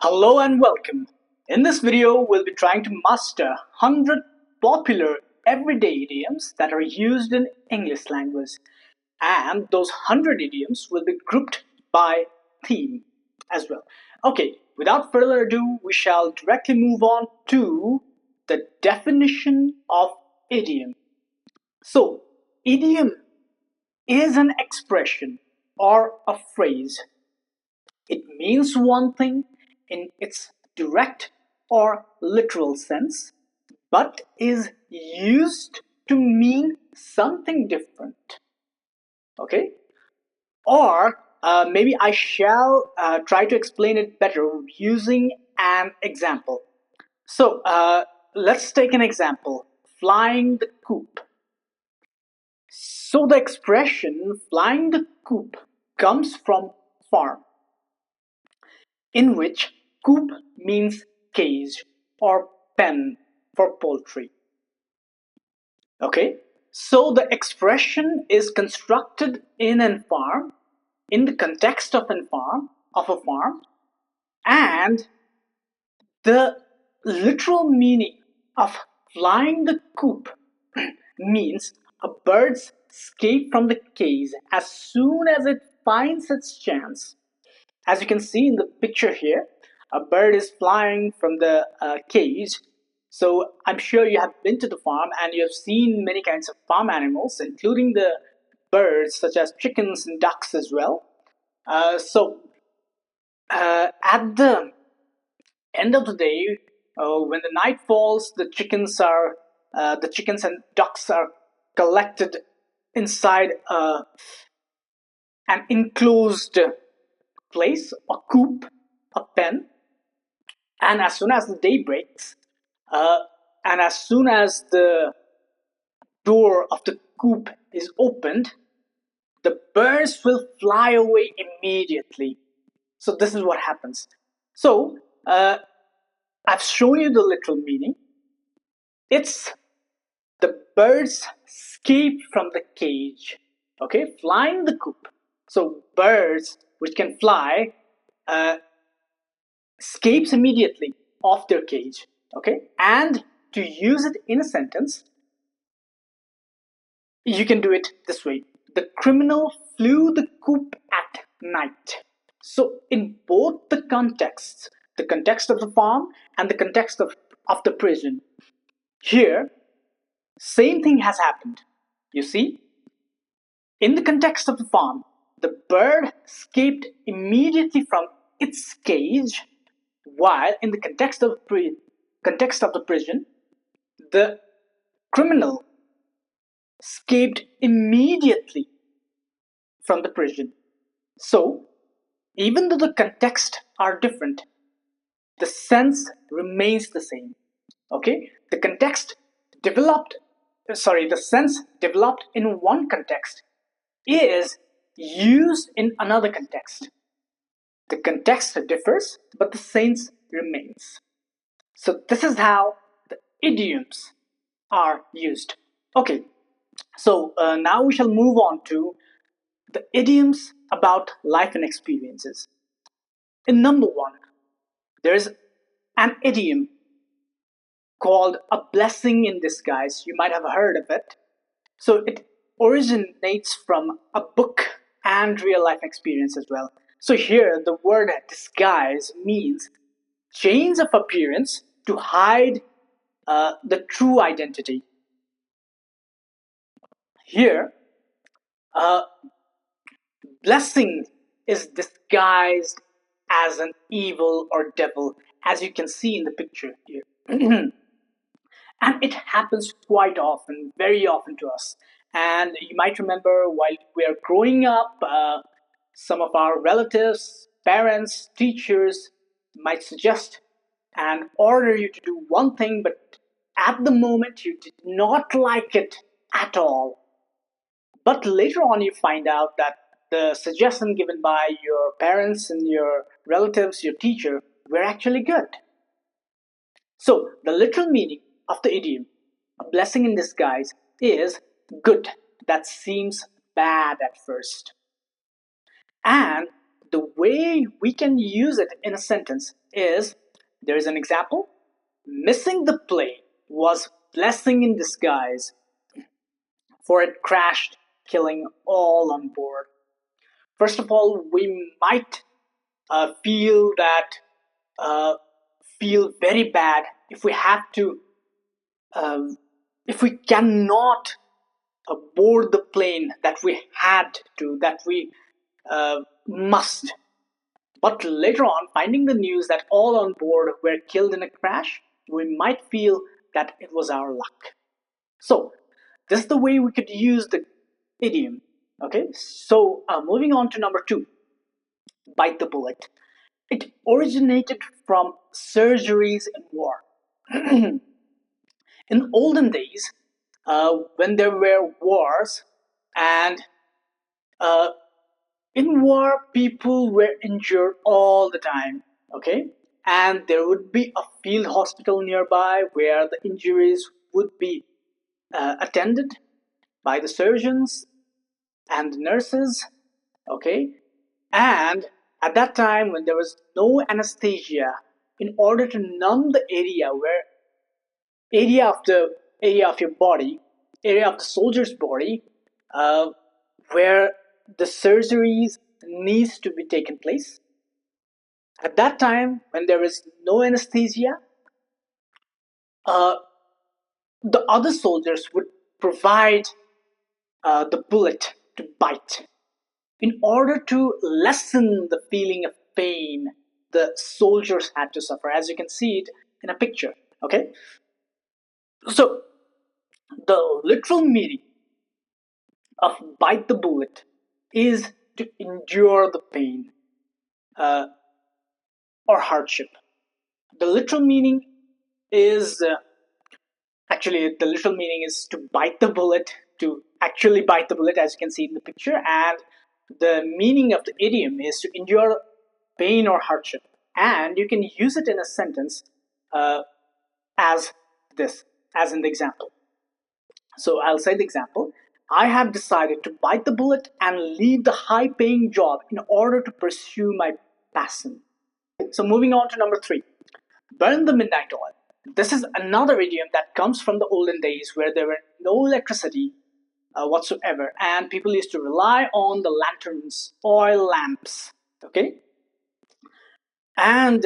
Hello and welcome. In this video, we'll be trying to master 100 popular everyday idioms that are used in English language. And those 100 idioms will be grouped by theme as well. Okay, without further ado, we shall directly move on to the definition of idiom. So, idiom is an expression or a phrase. It means one thing in its direct or literal sense, but is used to mean something different. Okay? Or maybe I shall try to explain it better using an example. So let's take an example, flying the coop. So the expression flying the coop comes from farm, in which coop means cage or pen for poultry. Okay, so the expression is constructed in a farm, in the context of a farm, and the literal meaning of flying the coop means a bird's escape from the cage as soon as it finds its chance. As you can see in the picture here, a bird is flying from the cage. So I'm sure you have been to the farm and you have seen many kinds of farm animals, including the birds such as chickens and ducks as well. At the end of the day, when the night falls, the chickens and ducks are collected inside an enclosed place, a coop, a pen, and as soon as the day breaks, and as soon as the door of the coop is opened, the birds will fly away immediately. So this is what happens. So I've shown you the literal meaning. It's the birds escape from the cage. Okay, flying the coop. So birds which can fly escapes immediately of their cage. Okay, and to use it in a sentence, you can do it this way: the criminal flew the coop at night. So in both the contexts, the context of the farm and the context of the prison, here same thing has happened. You see, in the context of the farm, the bird escaped immediately from its cage, while in the context of the prison, the criminal escaped immediately from the prison. So, even though the contexts are different, the sense remains the same. Okay, the sense developed in one context is used in another context. The context differs, but the sense remains. So this is how the idioms are used. Okay, so now we shall move on to the idioms about life and experiences. In number one, there is an idiom called a blessing in disguise. You might have heard of it. So it originates from a book and real life experience as well. So here the word disguise means change of appearance to hide the true identity. Here, blessing is disguised as an evil or devil, as you can see in the picture here. And it happens quite often, very often to us. And you might remember while we are growing up, some of our relatives, parents, teachers might suggest and order you to do one thing, but at the moment you did not like it at all. But later on, you find out that the suggestion given by your parents and your relatives, your teacher, were actually good. So, the literal meaning of the idiom, a blessing in disguise, is good that seems bad at first. And the way we can use it in a sentence is, there is an example: missing the plane was blessing in disguise, for it crashed, killing all on board. First of all, we might feel that uh, feel very bad if we have to if we cannot board the plane that we had to, that we must. But later on, finding the news that all on board were killed in a crash, we might feel that it was our luck. So this is the way we could use the idiom. Okay, so moving on to number 2, bite the bullet. It originated from surgeries in war. In olden days, when there were wars, and uh, in war, people were injured all the time. Okay, and there would be a field hospital nearby where the injuries would be attended by the surgeons and the nurses. Okay, and at that time, when there was no anesthesia, in order to numb the area of the area of your body, area of the soldier's body, uh, where the surgeries needs to be taken place. At that time, when there is no anesthesia, uh, the other soldiers would provide the bullet to bite in order to lessen the feeling of pain the soldiers had to suffer, as you can see it in a picture. Okay, so the literal meaning of bite the bullet is to endure the pain uh, or hardship. The literal meaning is actually, the literal meaning is to bite the bullet, to actually bite the bullet, as you can see in the picture, and the meaning of the idiom is to endure pain or hardship. And you can use it in a sentence uh, as this, as in the example. So I'll say the example: I have decided to bite the bullet and leave the high paying job in order to pursue my passion. So moving on to number 3, burn the midnight oil. This is another idiom that comes from the olden days where there were no electricity whatsoever, and people used to rely on the lanterns, oil lamps. Okay, and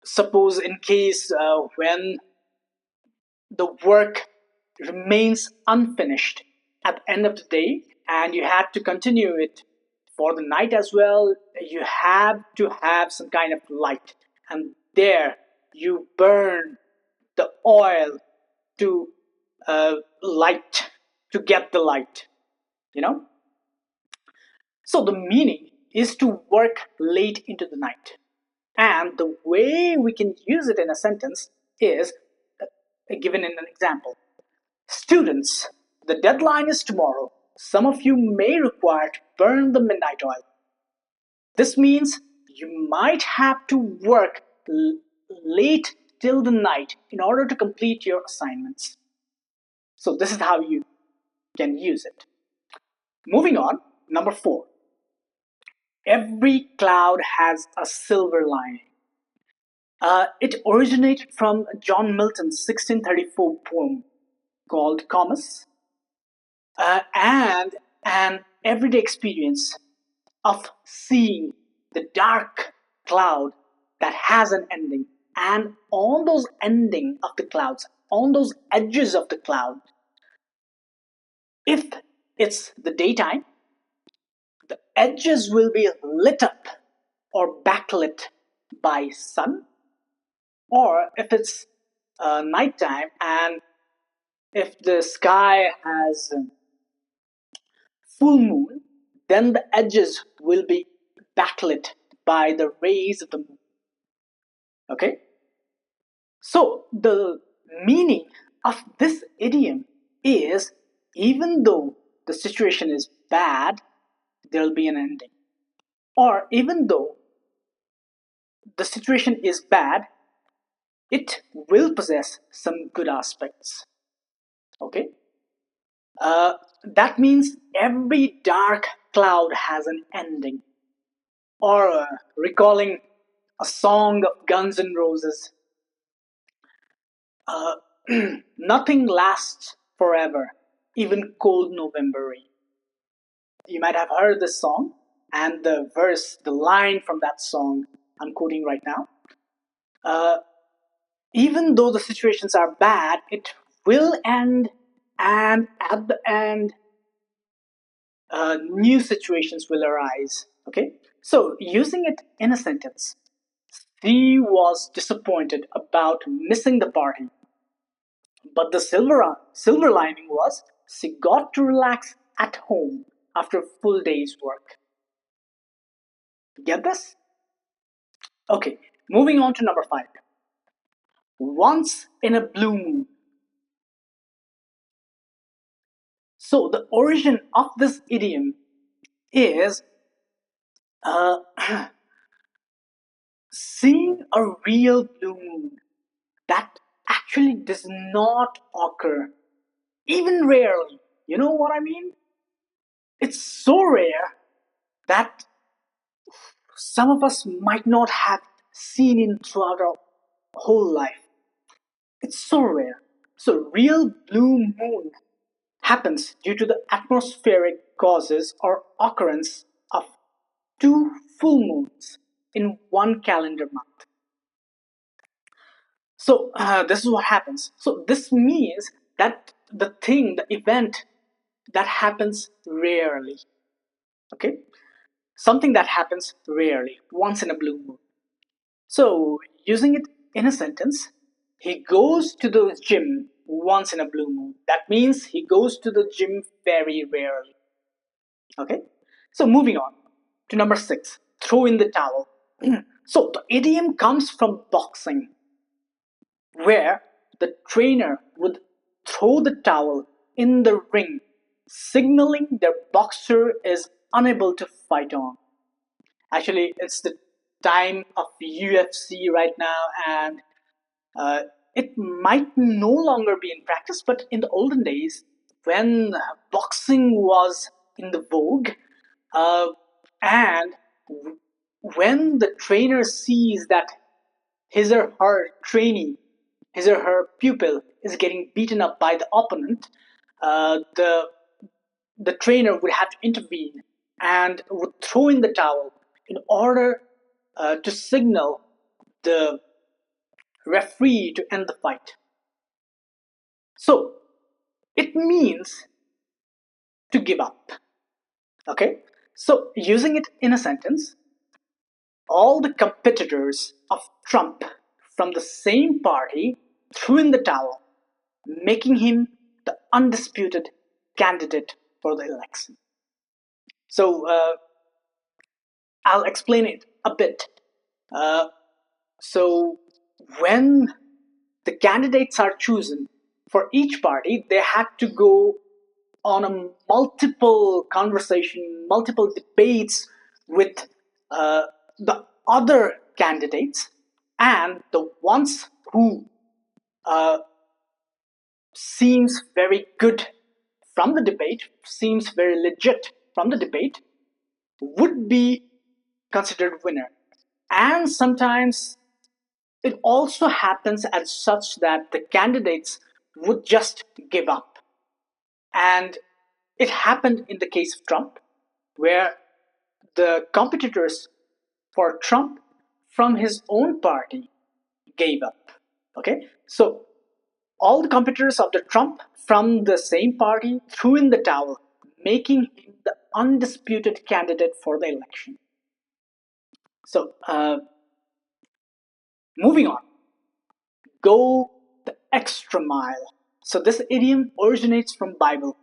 suppose in case when the work remains unfinished at the end of the day and you had to continue it for the night as well, you have to have some kind of light, and there you burn the oil to light, to get the light, you know. So the meaning is to work late into the night, and the way we can use it in a sentence is given in an example: students, the deadline is tomorrow. Some of you may require to burn the midnight oil. This means you might have to work late till the night in order to complete your assignments. So this is how you can use it. Moving on, number 4. Every cloud has a silver lining. It originated from John Milton's 1634 poem called Comus, and an everyday experience of seeing the dark cloud that has an ending. And on those ending of the clouds, on those edges of the cloud, if it's the daytime, the edges will be lit up or backlit by sun, or if it's nighttime and if the sky has full moon, then the edges will be backlit by the rays of the moon. Okay, so the meaning of this idiom is, even though the situation is bad, there will be an ending. Or even though the situation is bad, it will possess some good aspects. Okay, that means every dark cloud has an ending. or recalling a song of Guns N' Roses. Uh, Nothing lasts forever, even cold November rain. You might have heard this song, and the verse, the line from that song, I'm quoting right now. Uh, Even though the situations are bad, it will end, and at the end, new situations will arise. Okay, so using it in a sentence, she was disappointed about missing the party, but the silver lining was she got to relax at home after a full day's work. Get this? Okay, moving on to number 5. Once in a blue moon. So the origin of this idiom is uh, seeing a real blue moon that actually does not occur, even rarely. You know what I mean? It's so rare that some of us might not have seen it throughout our whole life. It's so rare. So, real blue moon happens due to the atmospheric causes or occurrence of 2 full moons in one calendar month. So this is what happens. So this means that the event that happens rarely. Okay, something that happens rarely, once in a blue moon. So using it in a sentence, he goes to the gym once in a blue moon. That means he goes to the gym very rarely. Okay, so moving on to number 6, throw in the towel. So the idiom comes from boxing, where the trainer would throw the towel in the ring, signaling their boxer is unable to fight on. Actually, it's the time of UFC right now, and uh, it might no longer be in practice, but in the olden days, when boxing was in the vogue, uh, and when the trainer sees that his or her trainee, his or her pupil is getting beaten up by the opponent, the trainer would have to intervene and would throw in the towel in order to signal the referee to end the fight. So it means to give up. Okay? So using it in a sentence, all the competitors of Trump from the same party threw in the towel, making him the undisputed candidate for the election. So I'll explain it a bit. Uh, so when the candidates are chosen for each party, they had to go on a multiple conversation, multiple debates with uh, the other candidates, and the ones who uh, seems very good from the debate, seems very legit from the debate, would be considered winner. And sometimes it also happens as such that the candidates would just give up. And it happened in the case of Trump, where the competitors for Trump from his own party gave up. Okay, so all the competitors of the Trump from the same party threw in the towel, making him the undisputed candidate for the election. So, moving on, go the extra mile. So this idiom originates from Bible,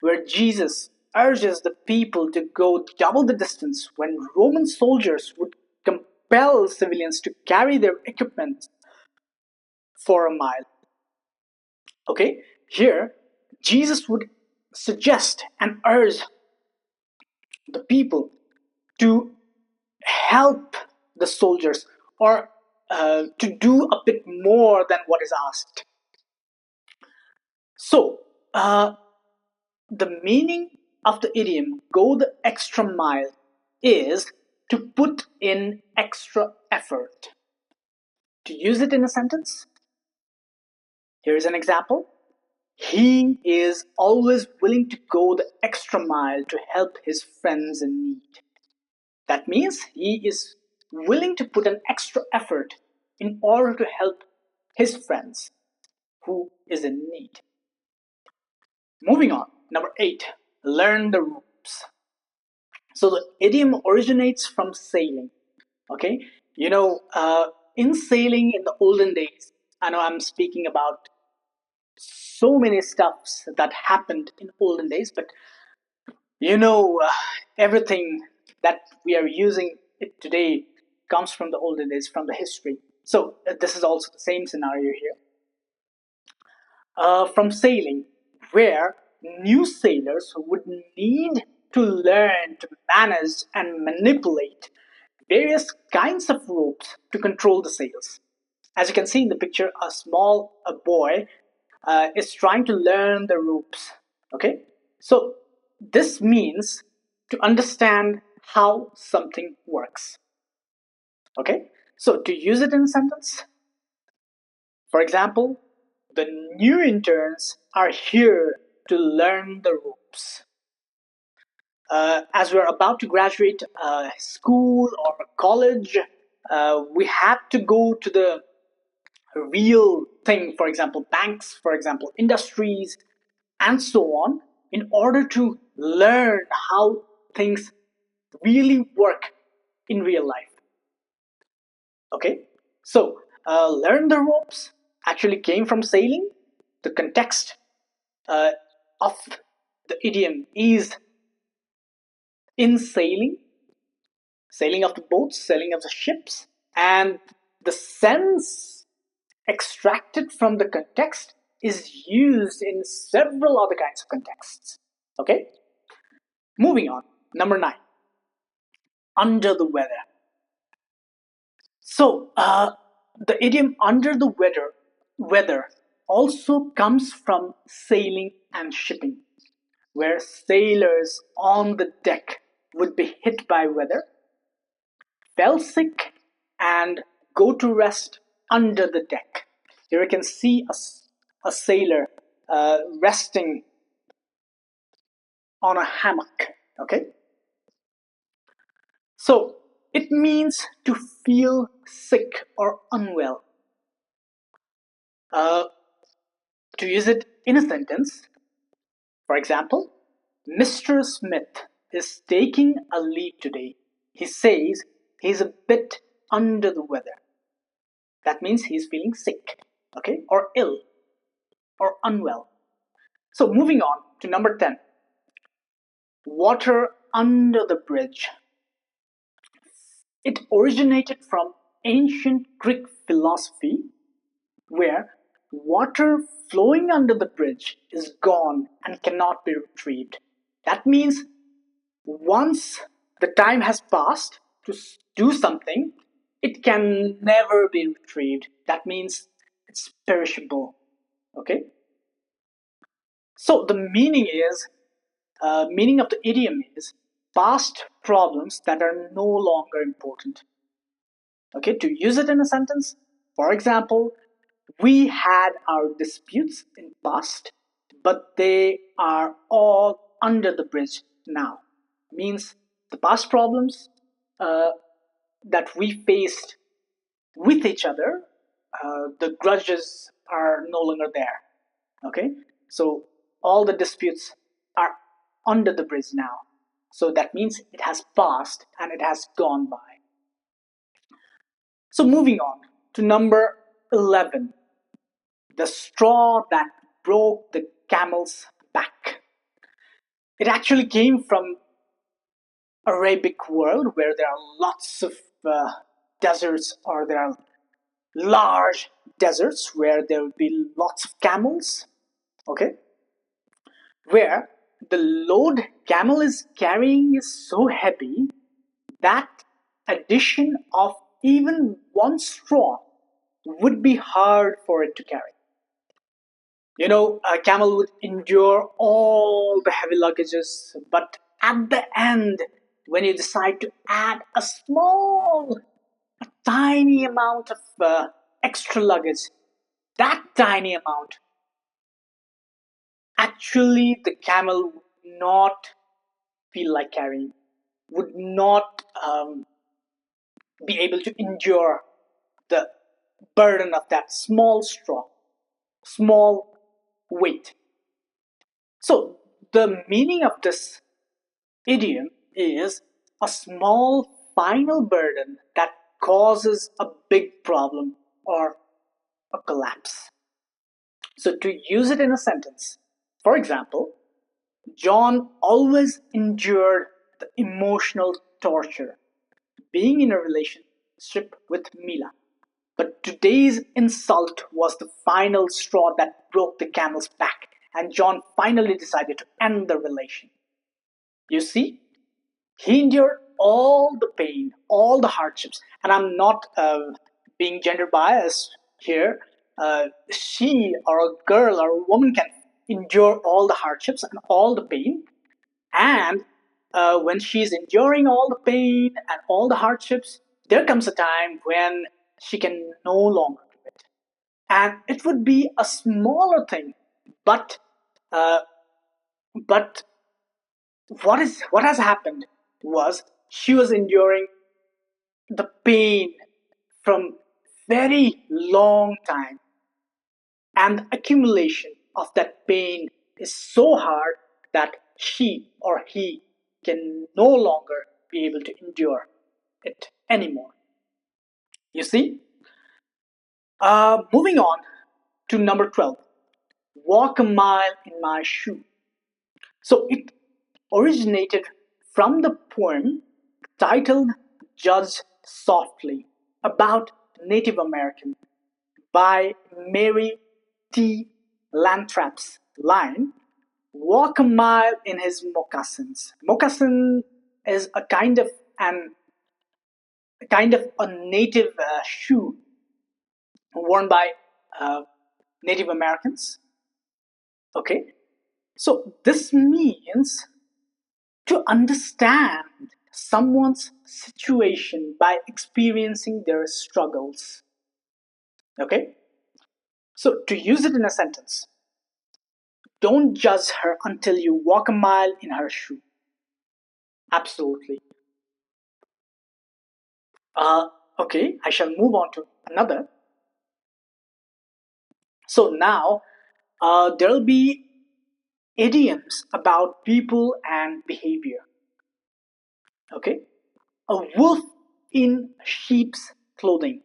where Jesus urges the people to go double the distance when Roman soldiers would compel civilians to carry their equipment for a mile. Okay, here Jesus would suggest and urge the people to help the soldiers, or to do a bit more than what is asked. So, the meaning of the idiom go the extra mile is to put in extra effort. To use it in a sentence, here is an example. He is always willing to go the extra mile to help his friends in need. That means he is willing to put an extra effort in order to help his friends who is in need. Moving on, number 8, learn the ropes. So the idiom originates from sailing. Okay, in sailing in the olden days, I know I'm speaking about so many stuffs that happened in olden days, but you know, uh, everything that we are using it today comes from the olden days, from the history. So this is also the same scenario here. From sailing, where new sailors would need to learn to manage and manipulate various kinds of ropes to control the sails. As you can see in the picture, a boy is trying to learn the ropes. Okay, so this means to understand how something works. Okay, so to use it in a sentence, for example, the new interns are here to learn the ropes. As we're about to graduate school or college, we have to go to the real thing, for example, banks, for example, industries, and so on, in order to learn how things really work in real life. Okay, so learn the ropes actually came from sailing. The context uh, of the idiom is in sailing, sailing of the boats, sailing of the ships, and the sense extracted from the context is used in several other kinds of contexts. Okay, moving on. Number 9, under the weather. So the idiom under the weather also comes from sailing and shipping, where sailors on the deck would be hit by weather, fell sick, and go to rest under the deck. Here you can see a sailor resting on a hammock. Okay, so it means to feel sick or unwell. Uh, to use it in a sentence, for example, Mr. Smith is taking a leave today. He says he's a bit under the weather. That means he's feeling sick, okay, or ill, or unwell. So moving on to number 10, water under the bridge. It originated from ancient Greek philosophy, where water flowing under the bridge is gone and cannot be retrieved. That means once the time has passed to do something, it can never be retrieved. That means it's perishable. Okay? So the meaning of the idiom is past problems that are no longer important. Okay, to use it in a sentence, for example, we had our disputes in past, but they are all under the bridge now. Means the past problems uh, that we faced with each other, the grudges are no longer there. Okay, so all the disputes are under the bridge now. So that means it has passed and it has gone by. So moving on to number 11, the straw that broke the camel's back. It actually came from Arabic world, where there are lots of deserts, or there are large deserts where there will be lots of camels. Okay, where the load camel is carrying is so heavy that addition of even one straw would be hard for it to carry. A camel would endure all the heavy luggages, but at the end, when you decide to add a tiny amount of extra luggage. That tiny amount, actually the camel would not feel like carrying, would not be able to endure the burden of that small straw, small weight. So the meaning of this idiom is a small final burden that causes a big problem or a collapse. So to use it in a sentence, for example, John always endured the emotional torture being in a relationship with Mila. But today's insult was the final straw that broke the camel's back, and John finally decided to end the relation. You see, he endured all the pain, all the hardships, and I'm not being gender biased here. She or a girl or a woman can endure all the hardships and all the pain, and when she's enduring all the pain and all the hardships, there comes a time when she can no longer do it. And it would be a smaller thing, but uh, but what has happened was she was enduring the pain from very long time, and the accumulation of that pain is so hard that she or he can no longer be able to endure it anymore. You see? Moving on to number 12, walk a mile in my shoe. So it originated from the poem titled Judge Softly about Native American by Mary T. Lantrap's line, walk a mile in his moccasins. Moccasin is a kind of a native shoe worn by uh, Native Americans. Okay, so this means to understand someone's situation by experiencing their struggles. Okay, so to use it in a sentence, don't judge her until you walk a mile in her shoe. Absolutely. Uh, okay, I shall move on to another. So now there'll be idioms about people and behavior. Okay, a wolf in sheep's clothing.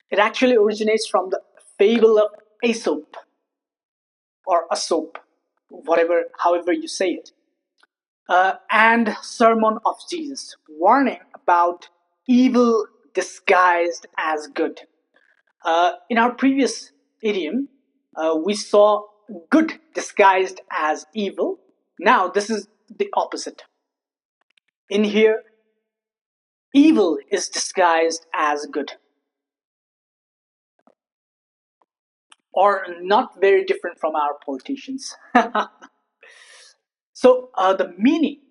It actually originates from the fable of Aesop or Aesop, whatever, however you say it, and Sermon of Jesus, warning about evil disguised as good. In our previous idiom, we saw good disguised as evil. Now, this is the opposite. In here, evil is disguised as good, or not very different from our politicians. So, the meaning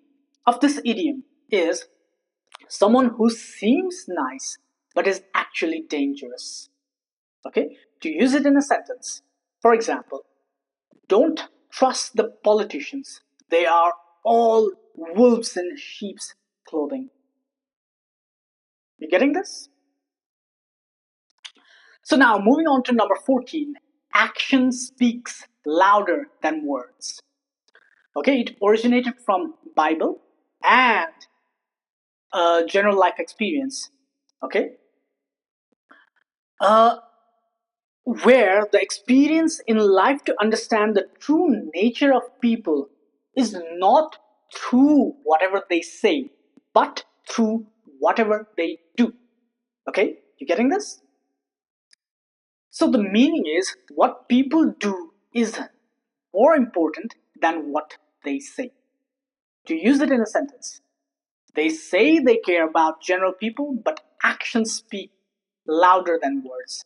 of this idiom is someone who seems nice but is actually dangerous. Okay, to use it in a sentence, for example, don't trust the politicians. They are all wolves in sheep's clothing. You getting this? So now moving on to number 14, action speaks louder than words. Okay, it originated from Bible and general life experience. Okay, uh, where the experience in life to understand the true nature of people is not through whatever they say, but through whatever they do. Okay, you getting this? So the meaning is what people do is more important than what they say. To use it in a sentence, they say they care about general people, but actions speak louder than words,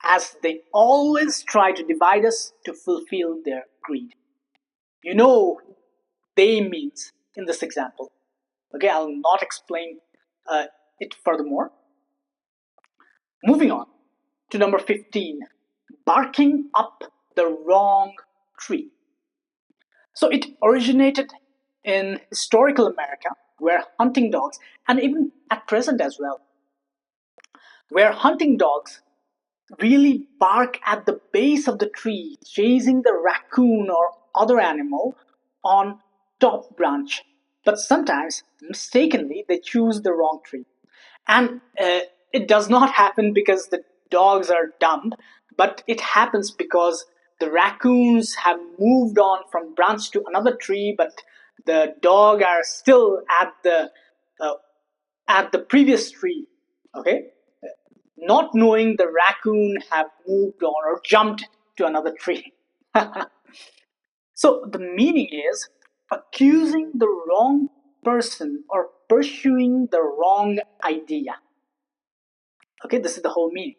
as they always try to divide us to fulfill their greed. You know, they means in this example. Okay, I'll not explain it furthermore. Moving on to number 15, barking up the wrong tree. So it originated in historical America, where hunting dogs, and even at present as well, where hunting dogs really bark at the base of the tree, chasing the raccoon or other animal on top branch. But sometimes, mistakenly, they choose the wrong tree. And it does not happen because the dogs are dumb, but it happens because the raccoons have moved on from branch to another tree, but the dog are still uh, at the previous tree. Okay, not knowing the raccoon have moved on or jumped to another tree. So the meaning is accusing the wrong person or pursuing the wrong idea. Okay, this is the whole meaning.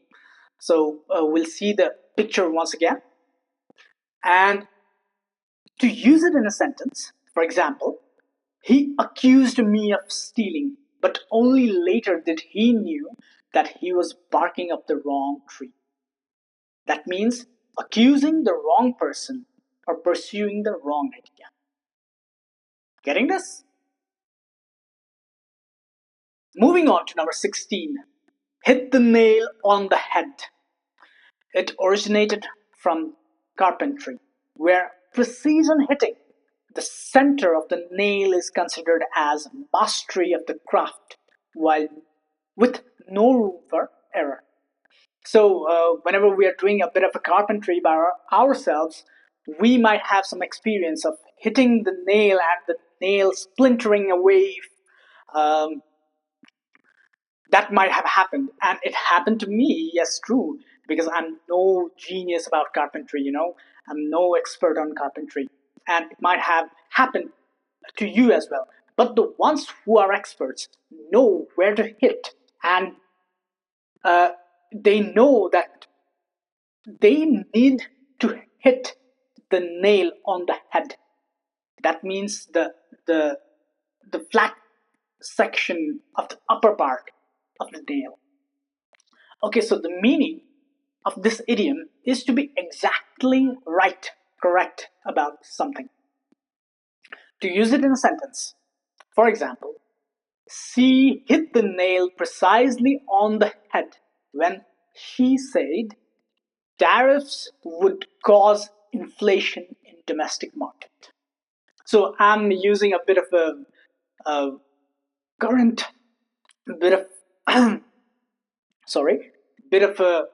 So we'll see the picture once again. And to use it in a sentence, for example, he accused me of stealing, but only later did he knew that he was barking up the wrong tree. That means accusing the wrong person or pursuing the wrong idea. Getting this? Moving on to number 16, hit the nail on the head. It originated from carpentry, where precision hitting the center of the nail is considered as mastery of the craft, while with no room for error. So, whenever we are doing a bit of a carpentry by ourselves, we might have some experience of hitting the nail and the nail splintering away. Um, that might have happened, and it happened to me. Yes, true, because I'm no genius about carpentry. I'm no expert on carpentry, and it might have happened to you as well. But the ones who are experts know where to hit, and uh, they know that they need to hit the nail on the head. That means the the flat section of the upper part of the nail. Okay, so the meaning of this idiom is to be exactly right, correct about something. To use it in a sentence, for example, she hit the nail precisely on the head when she said tariffs would cause inflation in domestic market. So I'm using a bit of a current bit of sorry, bit of a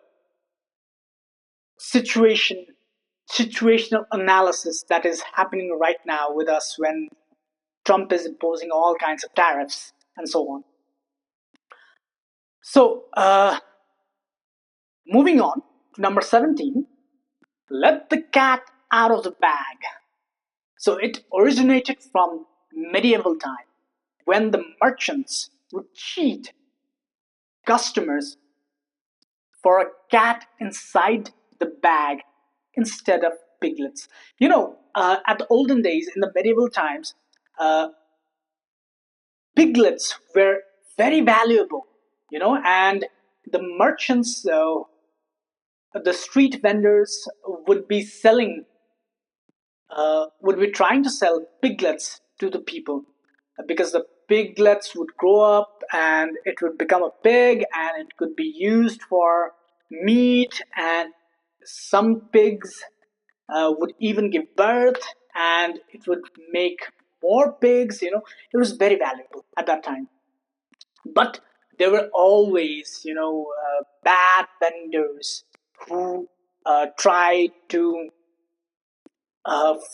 situation situational analysis that is happening right now with us when Trump is imposing all kinds of tariffs and so on. So, moving on to number 17, let the cat out of the bag. So, it originated from medieval time when the merchants would cheat customers for a cat inside the bag instead of piglets. At the olden days, in the medieval times, uh, piglets were very valuable, and the merchants, the street vendors would be trying to sell piglets to the people because the piglets would grow up and it would become a pig and it could be used for meat, and some pigs would even give birth and it would make more pigs. It was very valuable at that time. But there were always, bad vendors who tried to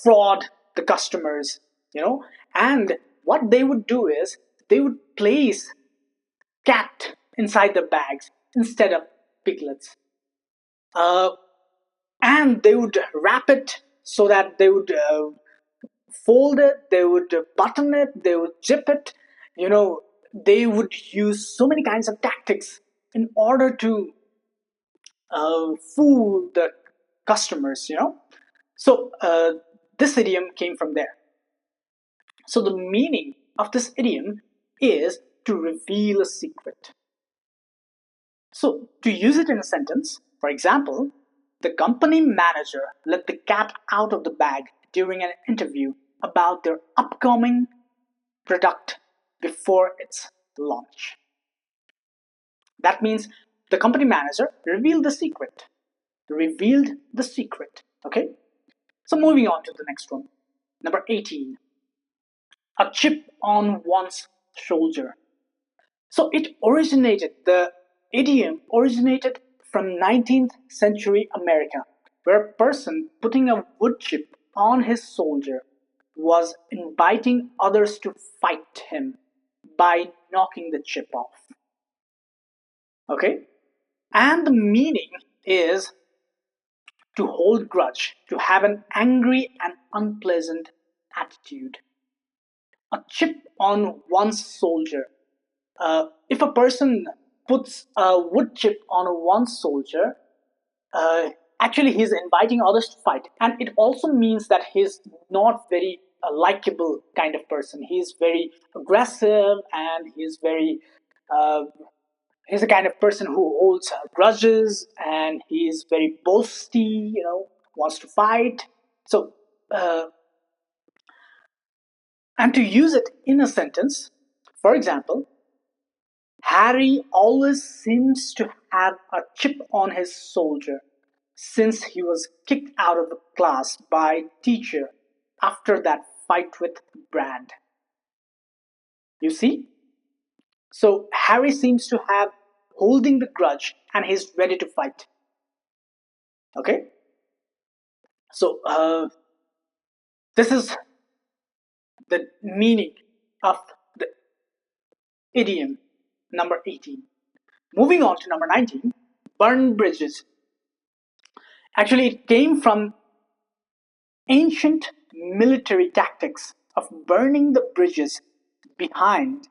fraud the customers, and what they would do is they would place cat inside the bags instead of piglets. Uh, and they would wrap it so that they would fold it, they would button it, they would zip it. They would use so many kinds of tactics in order to fool the customers. So this idiom came from there. So the meaning of this idiom is to reveal a secret. So, to use it in a sentence, for example, the company manager let the cat out of the bag during an interview about their upcoming product before its launch. That means the company manager revealed the secret. Revealed the secret. Okay? So, moving on to the next one. Number 18. A chip on one's shoulder. So the idiom originated from 19th century America, where a person putting a wood chip on his shoulder was inviting others to fight him by knocking the chip off. Okay? And the meaning is to hold grudge, to have an angry and unpleasant attitude. A chip on one's shoulder. If a person puts a wood chip on one soldier, actually he's inviting others to fight. And it also means that he's not very likable kind of person. He's very aggressive and he's the kind of person who holds grudges and he's very boasty, wants to fight. So, and to use it in a sentence, for example, Harry always seems to have a chip on his shoulder since he was kicked out of the class by teacher after that fight with Brad. You see? So Harry seems to have holding the grudge and he's ready to fight. Okay? So this is the meaning of the idiom number 18. Moving on to number 19, burn bridges. Actually, it came from ancient military tactics of burning the bridges behind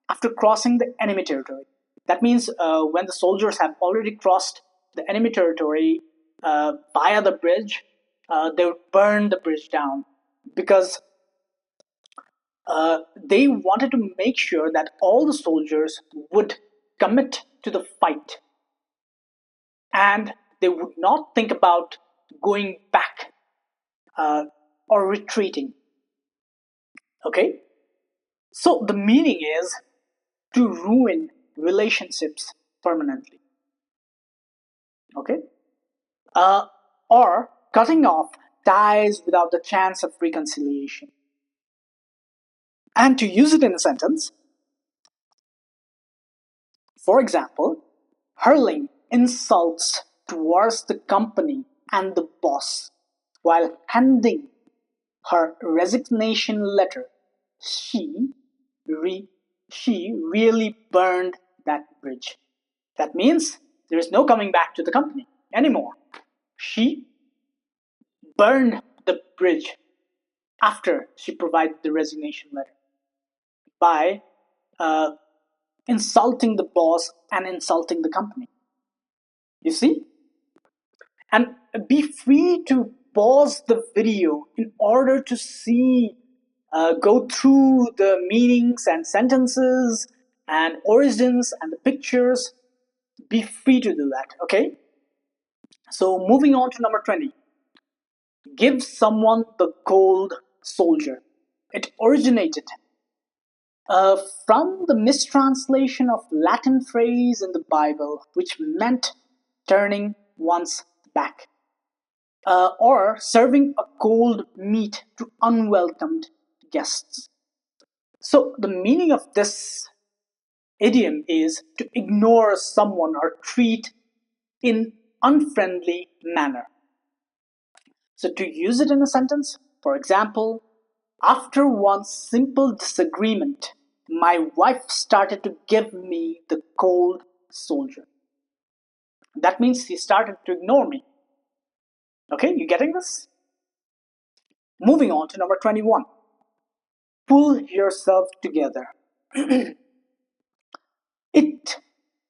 after crossing the enemy territory. That means when the soldiers have already crossed the enemy territory via the bridge, they would burn the bridge down because they wanted to make sure that all the soldiers would commit to the fight and they would not think about going back or retreating. Okay? So the meaning is to ruin relationships permanently. Okay? Or cutting off ties without the chance of reconciliation. And to use it in a sentence, for example, hurling insults towards the company and the boss while handing her resignation letter, she really burned that bridge. That means there is no coming back to the company anymore. She burned the bridge after she provided the resignation letter by insulting the boss and insulting the company. You see? And be free to pause the video in order to see, go through the meanings and sentences and origins and the pictures. Be free to do that, okay? So moving on to number 20. Give someone the gold soldier. It originated from the mistranslation of Latin phrase in the Bible, which meant turning one's back, or serving a cold meat to unwelcomed guests. So the meaning of this idiom is to ignore someone or treat in unfriendly manner. So to use it in a sentence, for example, after one simple disagreement, my wife started to give me the cold soldier. That means she started to ignore me. Okay, you getting this? Moving on to number 21. Pull yourself together. It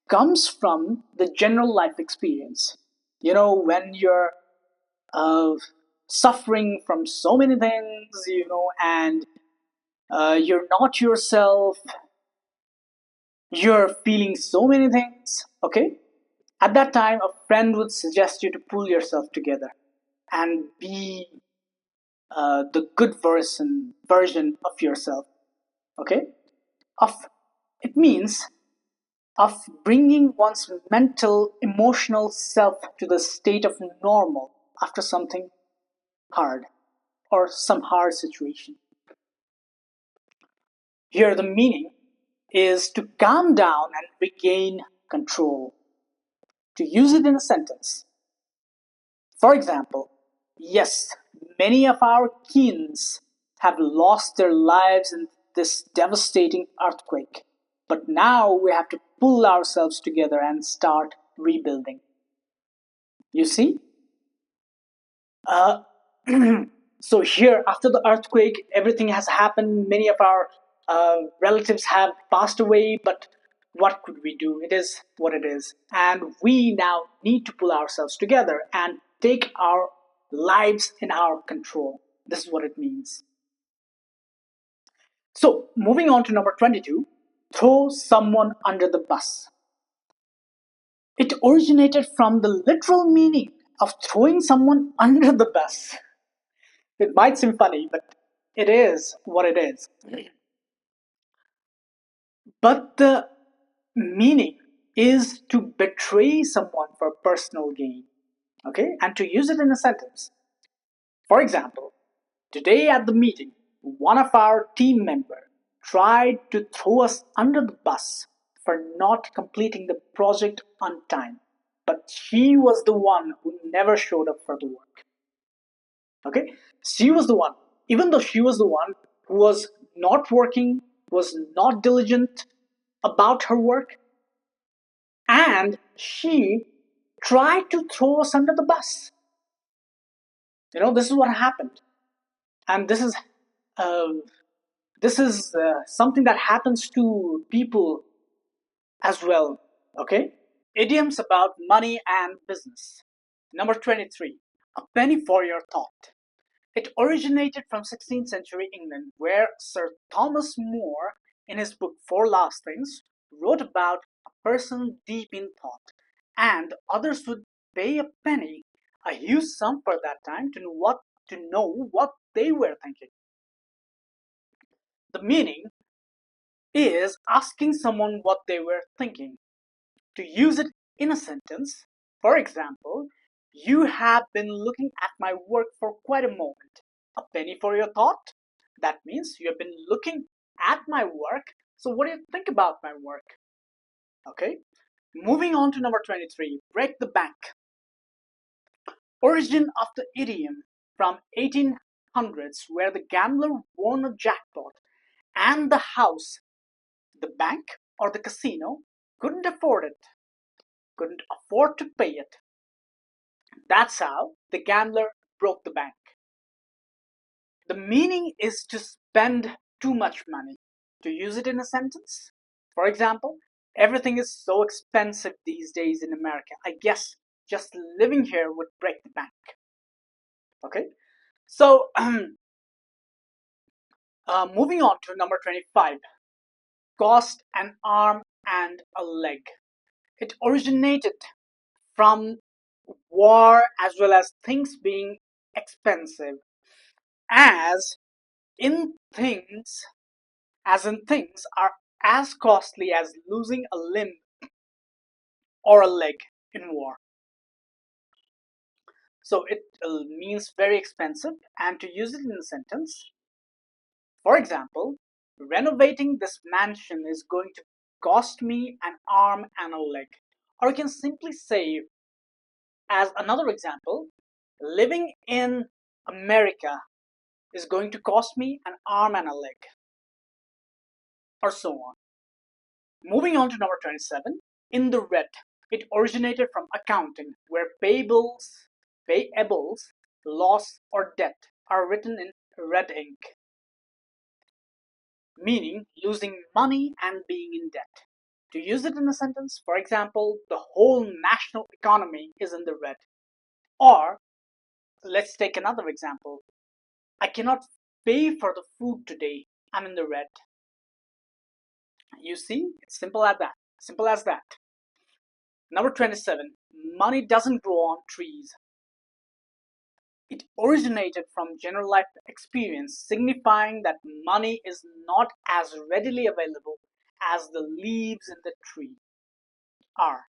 comes from the general life experience. When you're suffering from so many things, and you're not yourself, You're feeling so many things, okay? At that time, a friend would suggest you to pull yourself together and be the good version of yourself, okay? Of it means of bringing one's mental, emotional self to the state of normal after something hard or some hard situation. Here, the meaning is to calm down and regain control. To use it in a sentence. For example, yes, many of our kins have lost their lives in this devastating earthquake, but now we have to pull ourselves together and start rebuilding. You see? Uh, so here, after the earthquake, everything has happened. Many of our relatives have passed away, but what could we do? It is what it is, and we now need to pull ourselves together and take our lives in our control. This is what it means. So, moving on to number 22, throw someone under the bus. It originated from the literal meaning of throwing someone under the bus. It might seem funny, but it is what it is. But the meaning is to betray someone for personal gain, okay? And to use it in a sentence. For example, today at the meeting, one of our team members tried to throw us under the bus for not completing the project on time. But she was the one who never showed up for the work. Okay? She was the one, even though she was the one who was not working, was not diligent about her work, and she tried to throw us under the bus. This is what happened. And um, this is something that happens to people as well. Okay? Idioms about money and business. Number 23. A penny for your thought. It originated from 16th century England, where Sir Thomas More, in his book Four Last Things, wrote about a person deep in thought, and others would pay a penny, a huge sum for that time, to know what they were thinking. The meaning is asking someone what they were thinking. To use it in a sentence, for example, you have been looking at my work for quite a moment. A penny for your thought? That means you have been looking at my work. So, what do you think about my work? Okay. Moving on to number 23, break the bank. Origin of the idiom from 1800s, where the gambler won a jackpot and the house, the bank, or the casino couldn't afford to pay it. That's how the gambler broke the bank. The meaning is to spend too much money. To use it in a sentence, for example, everything is so expensive these days in America. I guess just living here would break the bank. Okay, so moving on to number 25, cost an arm and a leg. It originated from war as well as things being expensive, as in things things are as costly as losing a limb or a leg in war. So it means very expensive, and to use it in a sentence, for example, renovating this mansion is going to cost me an arm and a leg. Or you can simply say, as another example, living in America is going to cost me an arm and a leg, or so on. Moving on to number 27, in the red. It originated from accounting, where payables, loss, or debt are written in red ink, meaning losing money and being in debt. To use it in a sentence, for example, the whole national economy is in the red. Or, let's take another example. I cannot pay for the food today. I'm in the red. You see, it's simple as that. Simple as that. Number 27. Money doesn't grow on trees. It originated from general life experience, signifying that money is not as readily available as the leaves in the tree are.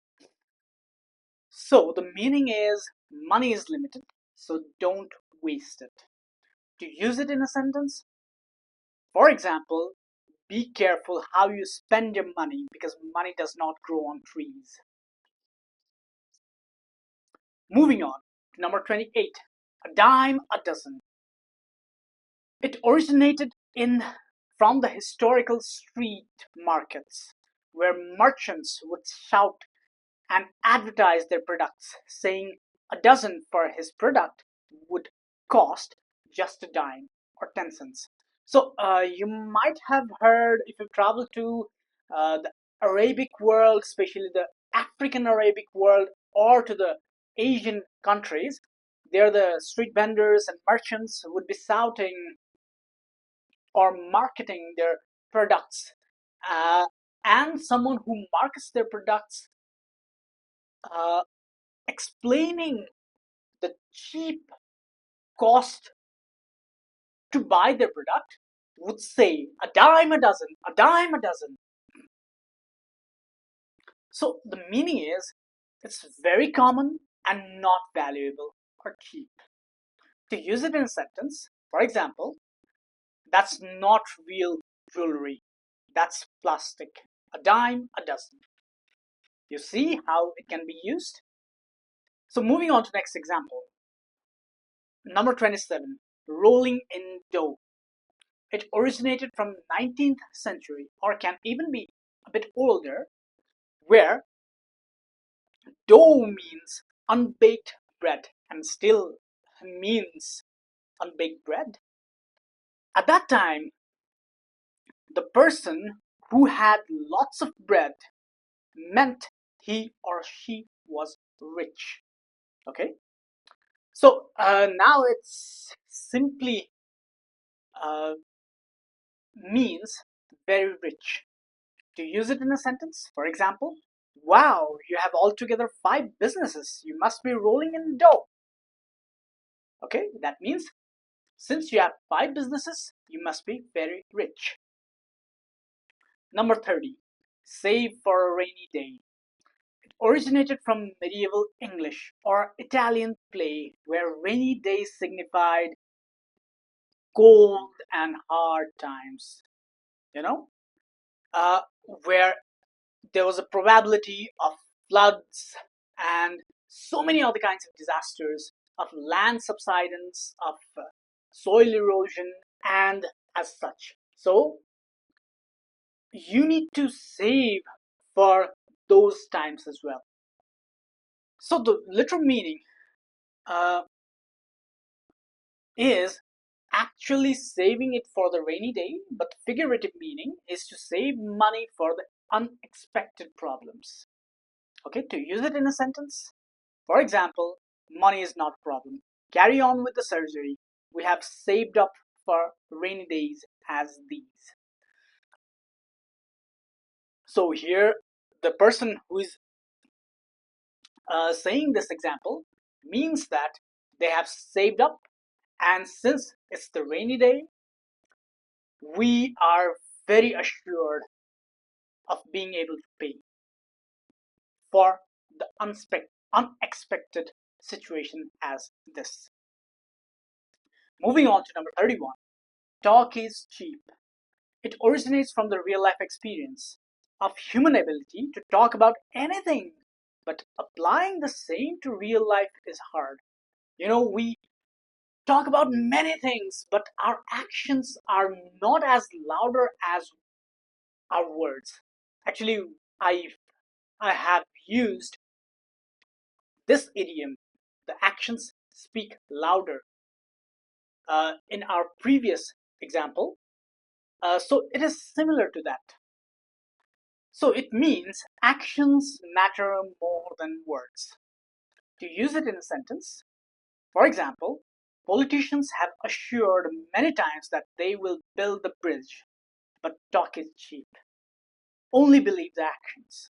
So the meaning is money is limited, so don't waste it. To use it in a sentence, for example, be careful how you spend your money because money does not grow on trees. Moving on to number 28, a dime a dozen. It originated in from the historical street markets where merchants would shout and advertise their products, saying a dozen for his product would cost just a dime or 10 cents. So you might have heard if you travel to the Arabic world, especially the African Arabic world, or to the Asian countries, there the street vendors and merchants would be shouting or marketing their products. Uh, and someone who markets their products uh, explaining the cheap cost to buy their product would say a dime a dozen, a dime a dozen. So the meaning is it's very common and not valuable or cheap. To use it in a sentence, for example, that's not real jewelry, that's plastic. A dime a dozen. You see how it can be used? So moving on to next example. Number 27, rolling in dough. It originated from 19th century or can even be a bit older, where dough means unbaked bread and still means unbaked bread. At that time, the person who had lots of bread meant he or she was rich. Okay, so now it's simply uh, means very rich. To use it in a sentence, for example, wow, you have altogether 5 businesses. You must be rolling in dough. Okay, that means since you have 5 businesses, you must be very rich. Number 30, save for a rainy day. It originated from medieval English or Italian play where rainy days signified cold and hard times. You know, uh, where there was a probability of floods and so many other kinds of disasters, of land subsidence, of soil erosion, and as such. So you need to save for those times as well. So the literal meaning uh, is actually saving it for the rainy day, but figurative meaning is to save money for the unexpected problems. Okay, to use it in a sentence, for example, money is not a problem. Carry on with the surgery. We have saved up for rainy days as these. So here, the person who is saying this example means that they have saved up, and since it's the rainy day, we are very assured of being able to pay for the unexpected situation as this. Moving on to number 31, talk is cheap. It originates from the real life experience of human ability to talk about anything, but applying the same to real life is hard. We talk about many things, but our actions are not as louder as our words. Actually, I I have used this idiom, the actions speak louder, in our previous example. So it is similar to that. So it means actions matter more than words. To use it in a sentence, for example, politicians have assured many times that they will build the bridge, but talk is cheap. only believe the actions.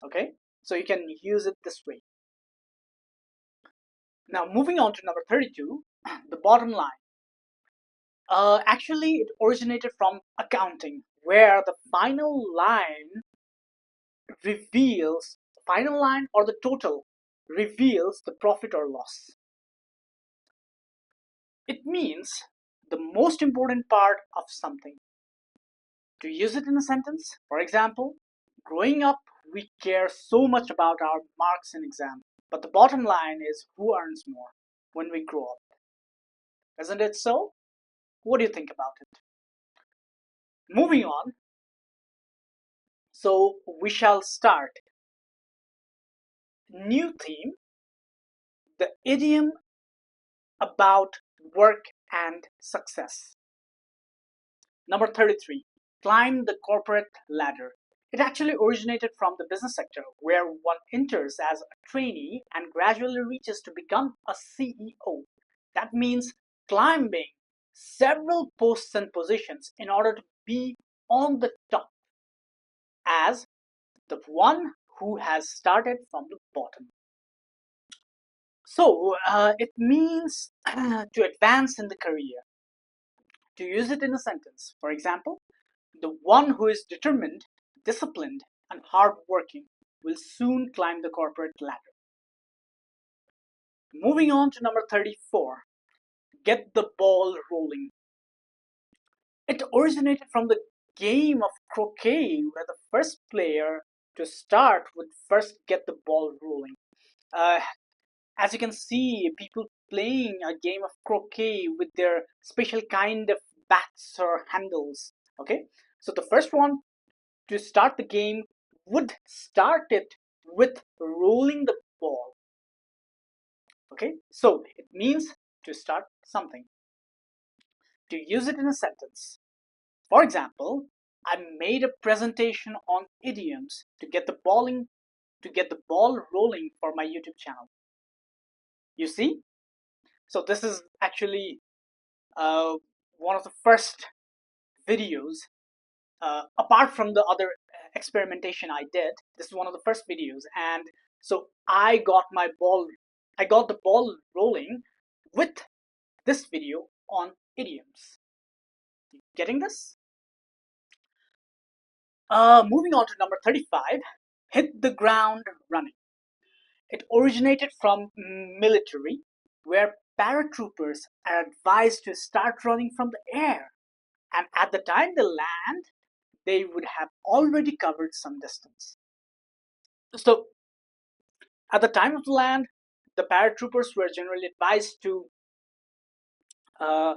Okay, so you can use it this way. Now moving on to number 32, the bottom line. Actually, it originated from accounting, where the final line or the total reveals the profit or loss. It means the most important part of something. To use it in a sentence, for example, growing up, we care so much about our marks in exam, but the bottom line is who earns more when we grow up. Isn't it so? What do you think about it? Moving on, so we shall start. New theme, the idiom about work and success. Number 33, climb the corporate ladder. It actually originated from the business sector, where one enters as a trainee and gradually reaches to become a CEO. That means climbing several posts and positions in order to be on the top as the one who has started from the bottom. So it means to advance in the career. To use it in a sentence, for example, the one who is determined, disciplined, and hardworking will soon climb the corporate ladder. Moving on to number 34, get the ball rolling. It originated from the game of croquet, where the first player to start would first get the ball rolling. Uh, as you can see, people playing a game of croquet with their special kind of bats or handles. Okay, so the first one to start the game would start it with rolling the ball. Okay, so it means to start something. To use it in a sentence. For example, I made a presentation on idioms to get the ball rolling for my YouTube channel. You see? So this is actually one of the first videos, apart from the other experimentation I did. This is one of the first videos, and so I got the ball rolling with this video on idioms. Getting this? Moving on to number 35, hit the ground running. It originated from military, where paratroopers are advised to start running from the air, and at the time they land, they would have already covered some distance. So, at the time of the land, the paratroopers were generally advised to uh,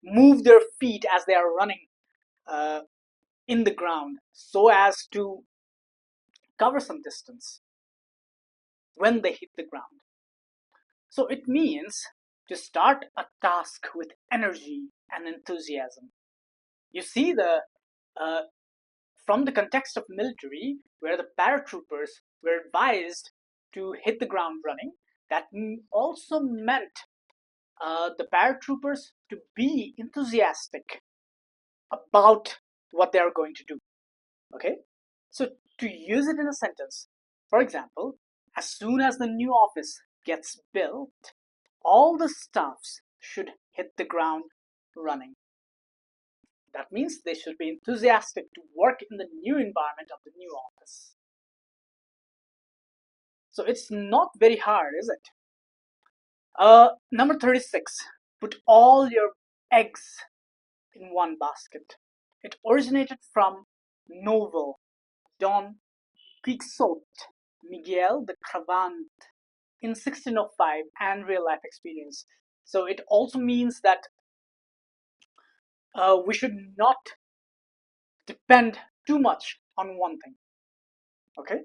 move their feet as they are running uh, in the ground so as to cover some distance when they hit the ground. So, it means to start a task with energy and enthusiasm. You see, uh, from the context of military, where the paratroopers were advised to hit the ground running, that also meant the paratroopers to be enthusiastic about what they are going to do. Okay, so to use it in a sentence, for example, as soon as the new office gets built, all the staffs should hit the ground running. That means they should be enthusiastic to work in the new environment of the new office. So it's not very hard, is it? Number 36, put all your eggs in one basket. It originated from novel Don Quixote, Miguel de Cervantes in 1605 and real life experience. So it also means that we should not depend too much on one thing. Okay?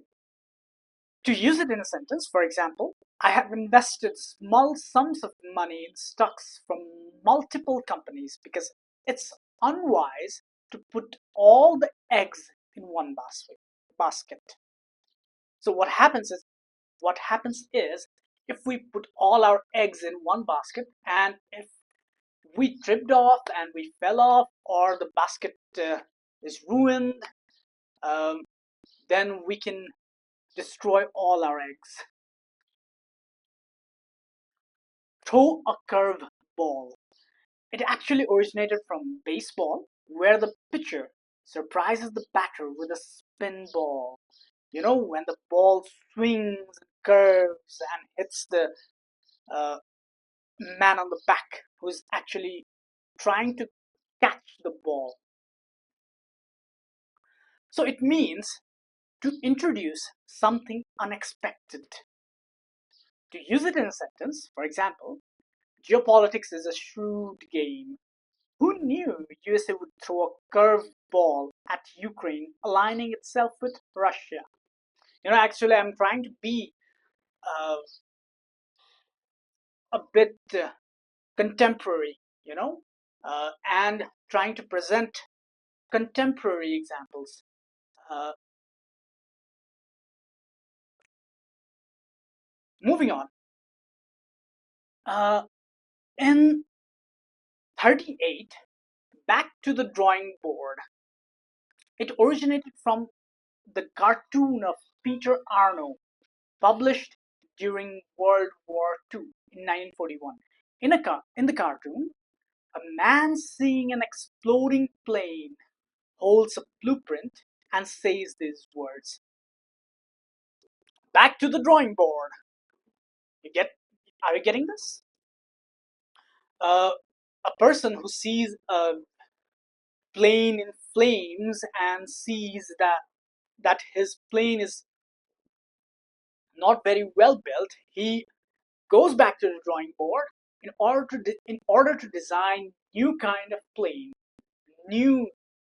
To use it in a sentence, for example, I have invested small sums of money in stocks from multiple companies because it's unwise to put all the eggs in one basket. So what happens is if we put all our eggs in one basket and if we tripped off and we fell off or the basket is ruined, then we can destroy all our eggs. Throw a curve ball. It actually originated from baseball, where the pitcher surprises the batter with a spin ball. You know, when the ball swings, curves, and hits the uh, man on the back who's actually trying to catch the ball. So it means to introduce something unexpected. To use it in a sentence, for example, geopolitics is a shrewd game. Who knew USA would throw a curved ball at Ukraine, aligning itself with Russia? You know, actually, I'm trying to be uh, a bit contemporary, and trying to present contemporary examples. Uh, Moving on. Uh, in 38, back to the drawing board. It originated from the cartoon of Peter Arno, published during World War II in 1941. In the cartoon, a man seeing an exploding plane holds a blueprint and says these words: "Back to the drawing board." You get? Are you getting this? Uh, a person who sees a plane in flames and sees that his plane is not very well built, he goes back to the drawing board in order to design new kind of new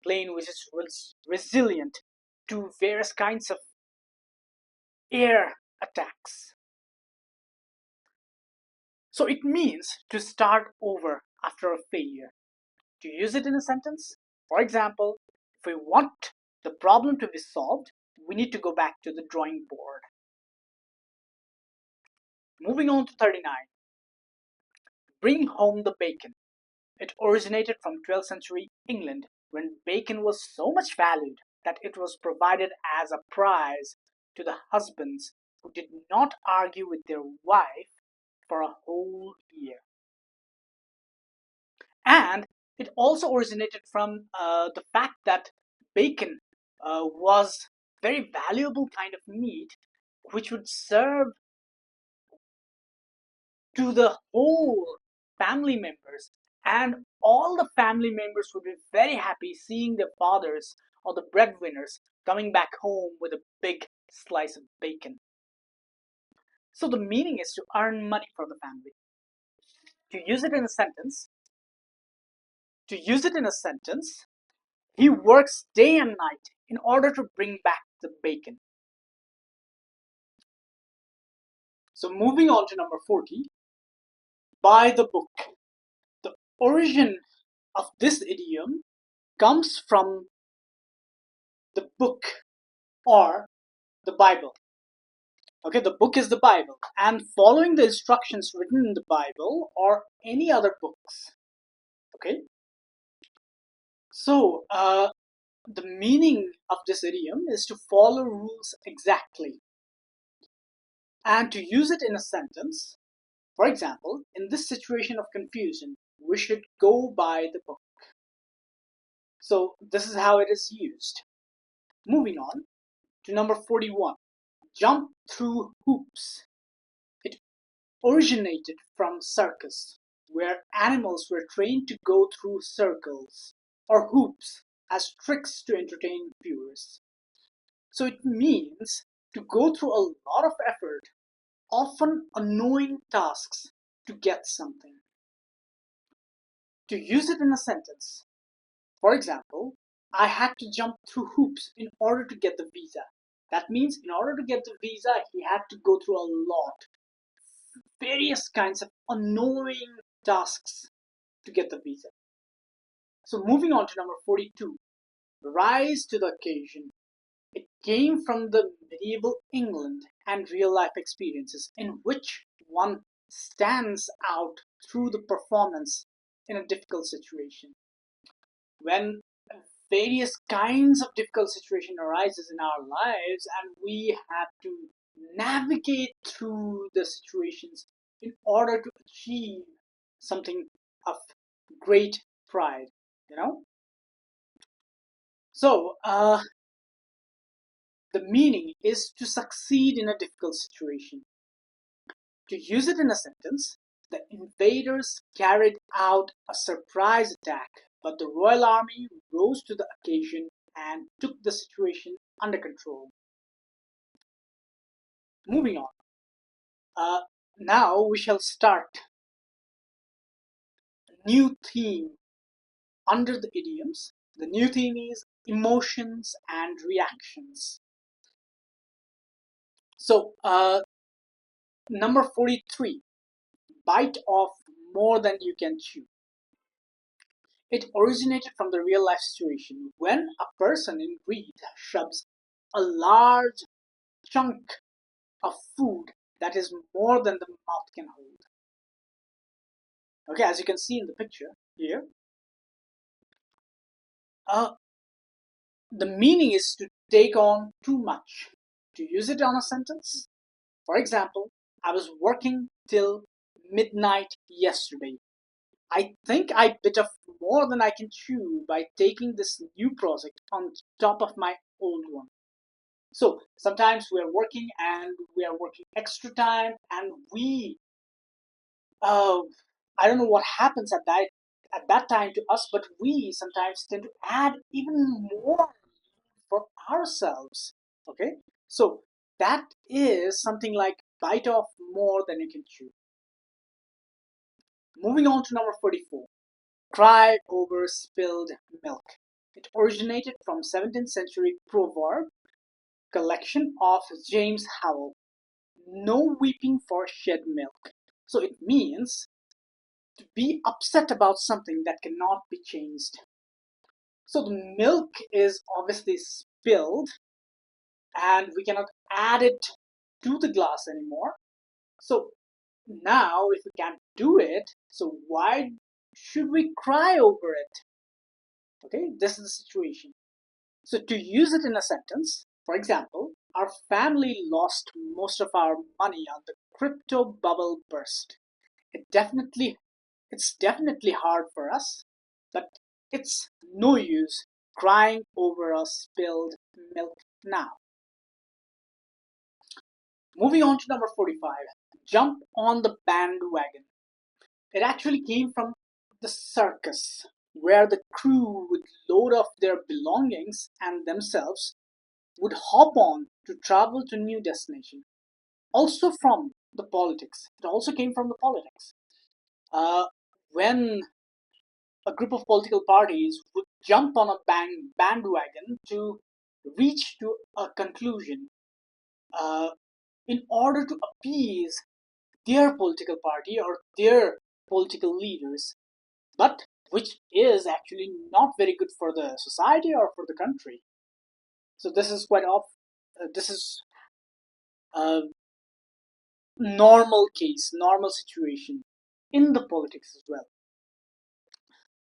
plane which is resilient to various kinds of air attacks. So it means to start over after a failure. To use it in a sentence, for example, if we want the problem to be solved, we need to go back to the drawing board. Moving on to 39. Bring home the bacon. It originated from 12th century England, when bacon was so much valued that it was provided as a prize to the husbands who did not argue with their wife for a whole year. And it also originated from the fact that bacon was very valuable kind of meat which would serve to the whole family members, and all the family members would be very happy seeing their fathers or the breadwinners coming back home with a big slice of bacon. So the meaning is to earn money for the family. To use it in a sentence, to use it in a sentence, he works day and night in order to bring back the bacon. So moving on to number 40, by the book. The origin of this idiom comes from the book or the Bible. Okay, the book is the Bible, and following the instructions written in the Bible or any other books. Okay, so the meaning of this idiom is to follow rules exactly and to use it in a sentence. For example, in this situation of confusion, we should go by the book. So this is how it is used. Moving on to number 41. Jump through hoops. It originated from circus, where animals were trained to go through circles or hoops as tricks to entertain viewers. So it means to go through a lot of effort, often annoying tasks, to get something. To use it in a sentence, for example, I had to jump through hoops in order to get the visa. That means in order to get the visa, he had to go through a lot, various kinds of annoying tasks to get the visa. So moving on to number 42, rise to the occasion. It came from the medieval England and real life experiences in which one stands out through the performance in a difficult situation. When various kinds of difficult situation arises in our lives, and we have to navigate through the situations in order to achieve something of great pride, you know. So the meaning is to succeed in a difficult situation. To use it in a sentence, the invaders carried out a surprise attack, but the Royal Army rose to the occasion and took the situation under control. Moving on. Uh, Now we shall start a new theme under the idioms. The new theme is emotions and reactions. So, number 43, bite off more than you can chew. It originated from the real life situation when a person in greed shoves a large chunk of food that is more than the mouth can hold. Okay, as you can see in the picture here, uh, the meaning is to take on too much. To use it on a sentence, for example, I was working till midnight yesterday. I think I bit off more than I can chew by taking this new project on top of my old one. So sometimes we are working and we are working extra time, and uh, I don't know what happens at that time to us, but we sometimes tend to add even more for ourselves. Okay, so that is something like bite off more than you can chew. Moving on to number 44, cry over spilled milk. It originated from 17th century proverb collection of James Howell. No weeping for shed milk. So it means to be upset about something that cannot be changed. So the milk is obviously spilled and we cannot add it to the glass anymore. So now if we can't do it, so why should we cry over it? Okay, this is the situation. So to use it in a sentence, for example, our family lost most of our money on the crypto bubble burst. It definitely It's definitely hard for us, but it's no use crying over a spilled milk now. Moving on to number 45, jump on the bandwagon. It actually came from the circus, where the crew would load off their belongings and themselves would hop on to travel to new destination. Also from the politics. It also came from the politics. When a group of political parties would jump on a bandwagon to reach to a conclusion uh, in order to appease their political party or their political leaders, but which is actually not very good for the society or for the country. So this is quite off. This is a normal situation in the politics as well.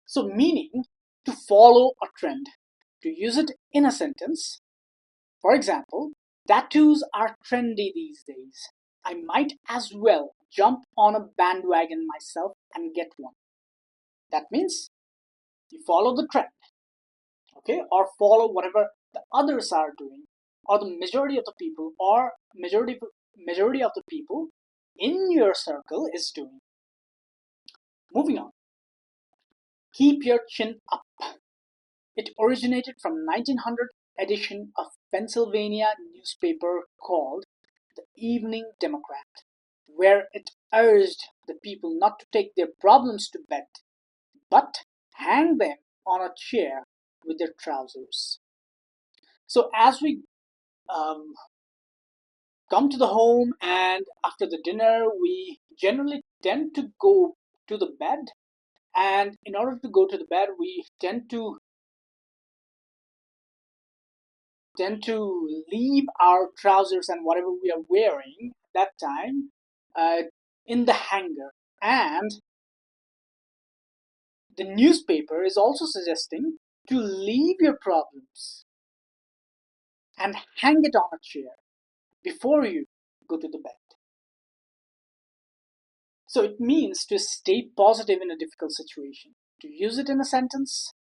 So meaning to follow a trend. To use it in a sentence, for example, tattoos are trendy these days. I might as well jump on a bandwagon myself and get one. That means you follow the trend, okay, or follow whatever the others are doing, or the majority of the people, or majority of the people in your circle is doing. Moving on, keep your chin up. It originated from 1900 edition of Pennsylvania newspaper called the Evening Democrat, where it urged the people not to take their problems to bed, but hang them on a chair with their trousers. So as we um, come to the home and after the dinner, we generally tend to go to the bed. And in order to go to the bed, we tend to leave our trousers and whatever we are wearing at that time uh, in the hanger. And the newspaper is also suggesting to leave your problems and hang it on a chair before you go to the bed. So it means to stay positive in a difficult situation. To use it in a sentence,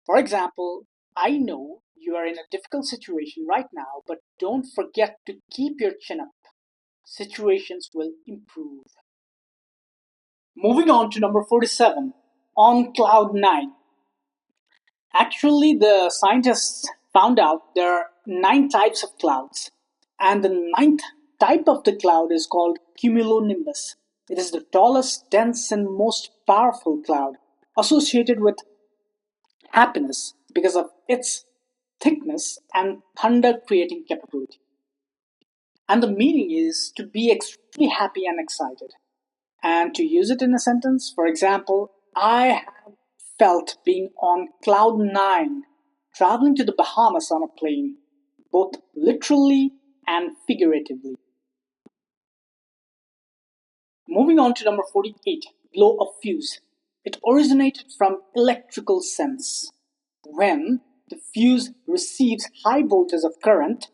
for example, I know you are in a difficult situation right now, but don't forget to keep your chin up. Situations will improve. Moving on to number 47, on cloud nine. Actually, the scientists found out there are 9 types of clouds, and the ninth type of the cloud is called cumulonimbus. It is the tallest, dense, and most powerful cloud associated with happiness because of its thickness and thunder creating capability. And the meaning is to be extremely happy and excited. And to use it in a sentence, for example, I have felt being on cloud nine, traveling to the Bahamas on a plane, both literally and figuratively. Moving on to number 48, blow a fuse. It originated from electrical sense. When the fuse receives high voltage of current,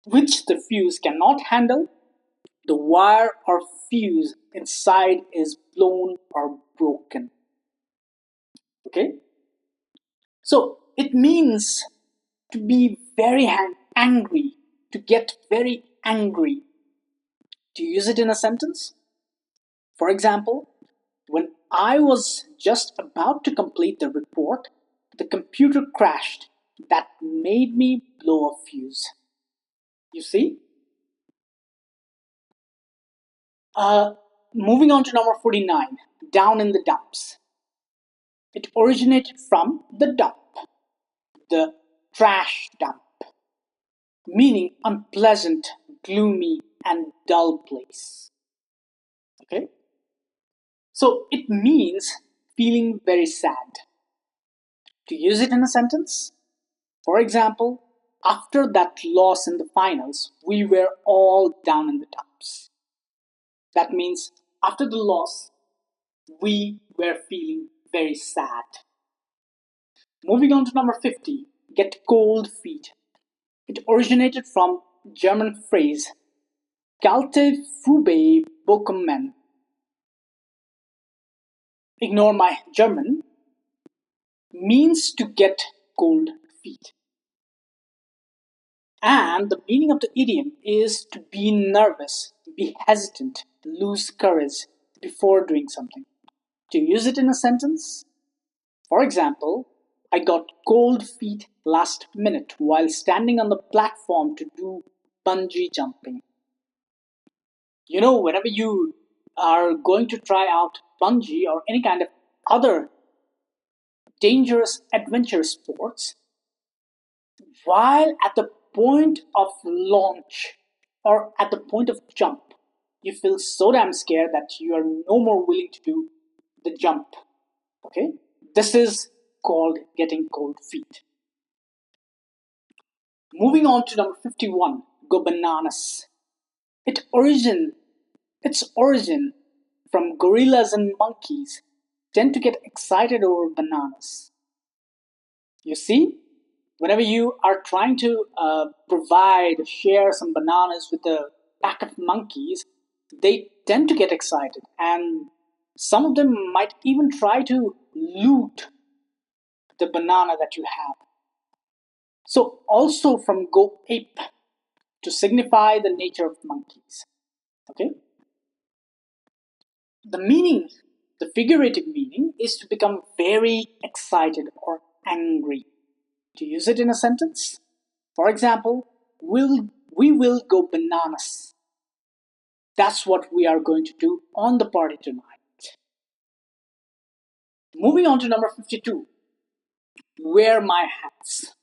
which the fuse cannot handle, the wire or fuse inside is blown or broken. Okay? So it means to be very angry, to get very angry. To use it in a sentence? For example, when I was just about to complete the report, the computer crashed. That made me blow a fuse. You see? Uh, Moving on to number 49, down in the dumps. It originated from the dump, the trash dump, meaning unpleasant, gloomy, and dull place. Okay? So it means feeling very sad. To use it in a sentence, for example, after that loss in the finals, we were all down in the dumps. That means after the loss, we were feeling very sad. Moving on to number 50, get cold feet. It originated from German phrase kalte Füße bekommen. Ignore my German, means to get cold feet. And the meaning of the idiom is to be nervous, be hesitant, lose courage before doing something. To use it in a sentence, for example, I got cold feet last minute while standing on the platform to do bungee jumping. You know, whenever you are going to try out bungee or any kind of other dangerous adventure sports, while at the point of launch or at the point of jump, you feel so damn scared that you are no more willing to do the jump. Okay? This is called getting cold feet. Moving on to number 51, go bananas. Its origin from gorillas and monkeys tend to get excited over bananas. You see, whenever you are trying to share some bananas with a pack of monkeys, they tend to get excited, and some of them might even try to loot the banana that you have. So, also from go ape to signify the nature of monkeys. Okay? The meaning, the figurative meaning, is to become very excited or angry. To use it in a sentence, for example, we will go bananas. That's what we are going to do on the party tonight. Moving on to number 52, wear my hats.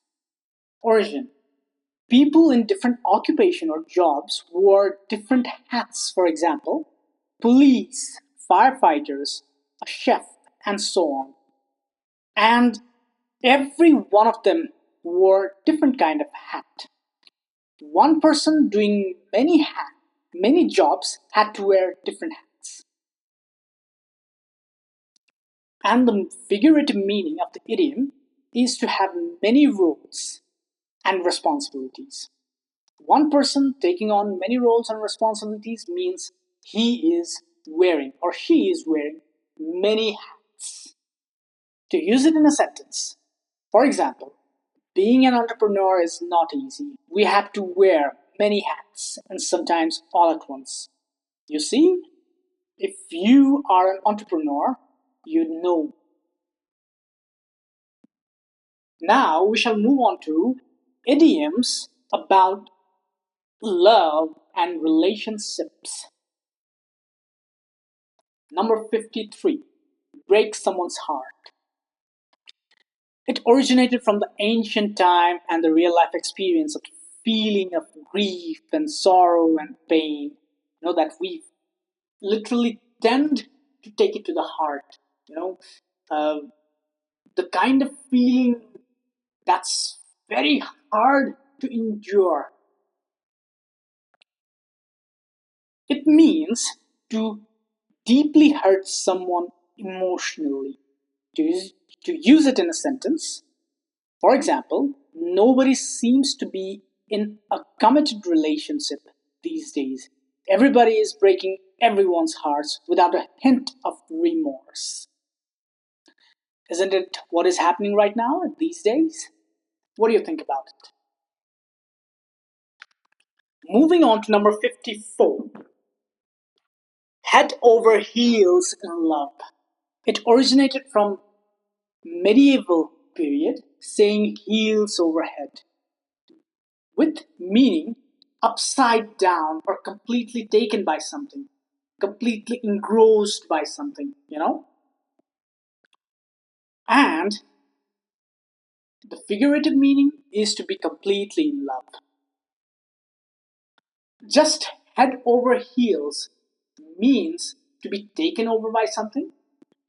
Origin. People in different occupation or jobs wore different hats, for example, police, firefighters, a chef, and so on. And every one of them wore different kind of hat. One person doing many jobs had to wear different hats. And the figurative meaning of the idiom is to have many roles and responsibilities. One person taking on many roles and responsibilities means he is wearing or she is wearing many hats. To use it in a sentence, for example, being an entrepreneur is not easy. We have to wear many hats and sometimes all at once. You see, if you are an entrepreneur, you know. Now we shall move on to idioms about love and relationships. Number 53, break someone's heart. It originated from the ancient time and the real life experience of feeling of grief and sorrow and pain. That we literally tend to take it to the heart. Uh, the kind of feeling that's very hard to endure. It means to deeply hurt someone emotionally. To, to use it in a sentence, for example, nobody seems to be in a committed relationship these days. Everybody is breaking everyone's hearts without a hint of remorse. Isn't it what is happening right now these days? What do you think about it? Moving on to number 54. Head over heels in love. It originated from medieval period saying heels over head, with meaning upside down or completely taken by something, completely engrossed by something. And the figurative meaning is to be completely in love. Just head over heels means to be taken over by something,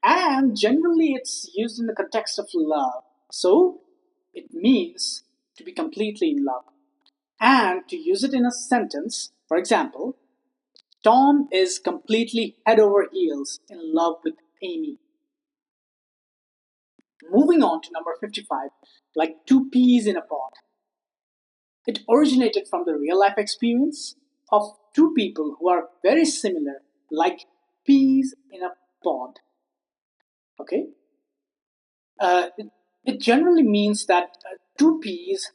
and generally it's used in the context of love. So it means to be completely in love. And to use it in a sentence, for example, Tom is completely head over heels in love with Amy. Moving on to number 55, like two peas in a pod. It originated from the real life experience of two people who are very similar, like peas in a pod. Okay? It generally means that two peas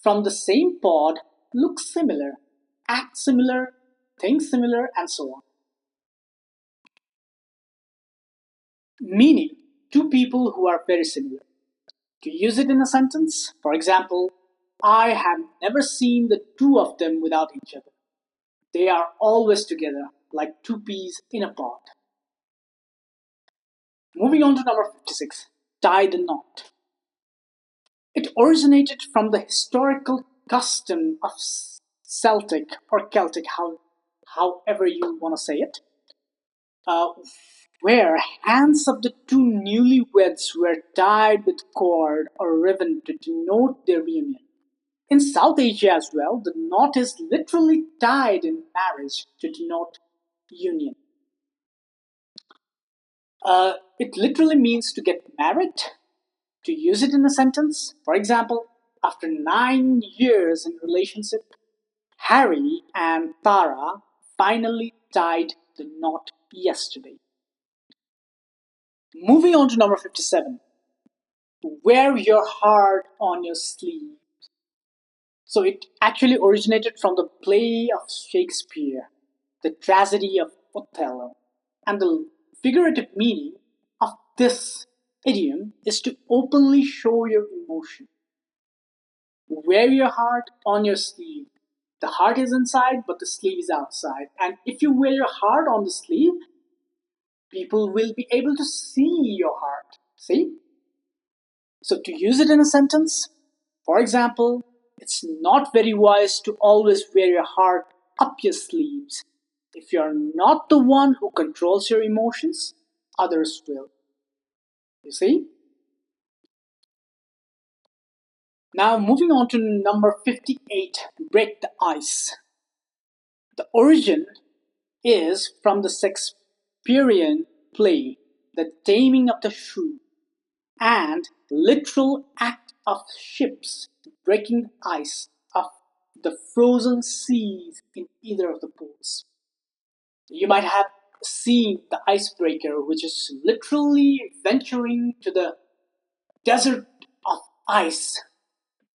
from the same pod look similar, act similar, think similar, and so on. Meaning, two people who are very similar. To use it in a sentence, for example, I have never seen the two of them without each other. They are always together, like two peas in a pod. Moving on to number 56, tie the knot. It originated from the historical custom of Celtic or Celtic, however you want to say it, uh, where hands of the two newlyweds were tied with cord or ribbon to denote their union. In South Asia as well, the knot is literally tied in marriage to denote union. It literally means to get married. To use it in a sentence, for example, after 9 years in relationship, Harry and Tara finally tied the knot yesterday. Moving on to number 57. Wear your heart on your sleeve. So it actually originated from the play of Shakespeare, the tragedy of Othello. And the figurative meaning of this idiom is to openly show your emotion. Wear your heart on your sleeve. The heart is inside, but the sleeve is outside. And if you wear your heart on the sleeve, people will be able to see your heart. See? So to use it in a sentence, for example, it's not very wise to always wear your heart up your sleeves. If you're not the one who controls your emotions, others will. You see? Now moving on to number 58, break the ice. The origin is from the Shakespearean play, The Taming of the Shrew, and literal act of ships breaking the ice of the frozen seas in either of the poles. You might have seen the icebreaker, which is literally venturing to the desert of ice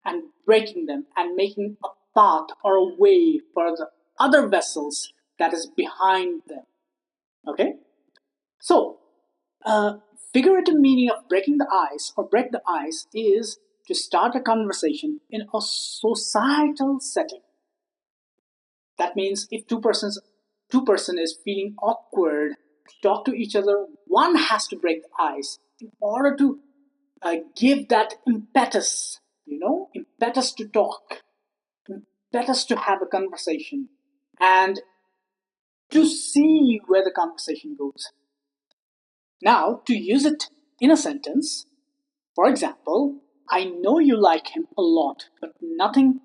and breaking them and making a path or a way for the other vessels that is behind them. Okay? So, figurative meaning of breaking the ice or break the ice is to start a conversation in a societal setting. That means if two person is feeling awkward to talk to each other, one has to break the ice in order to give that impetus, impetus to talk, impetus to have a conversation, and to see where the conversation goes. Now, to use it in a sentence, for example, I know you like him a lot, but nothing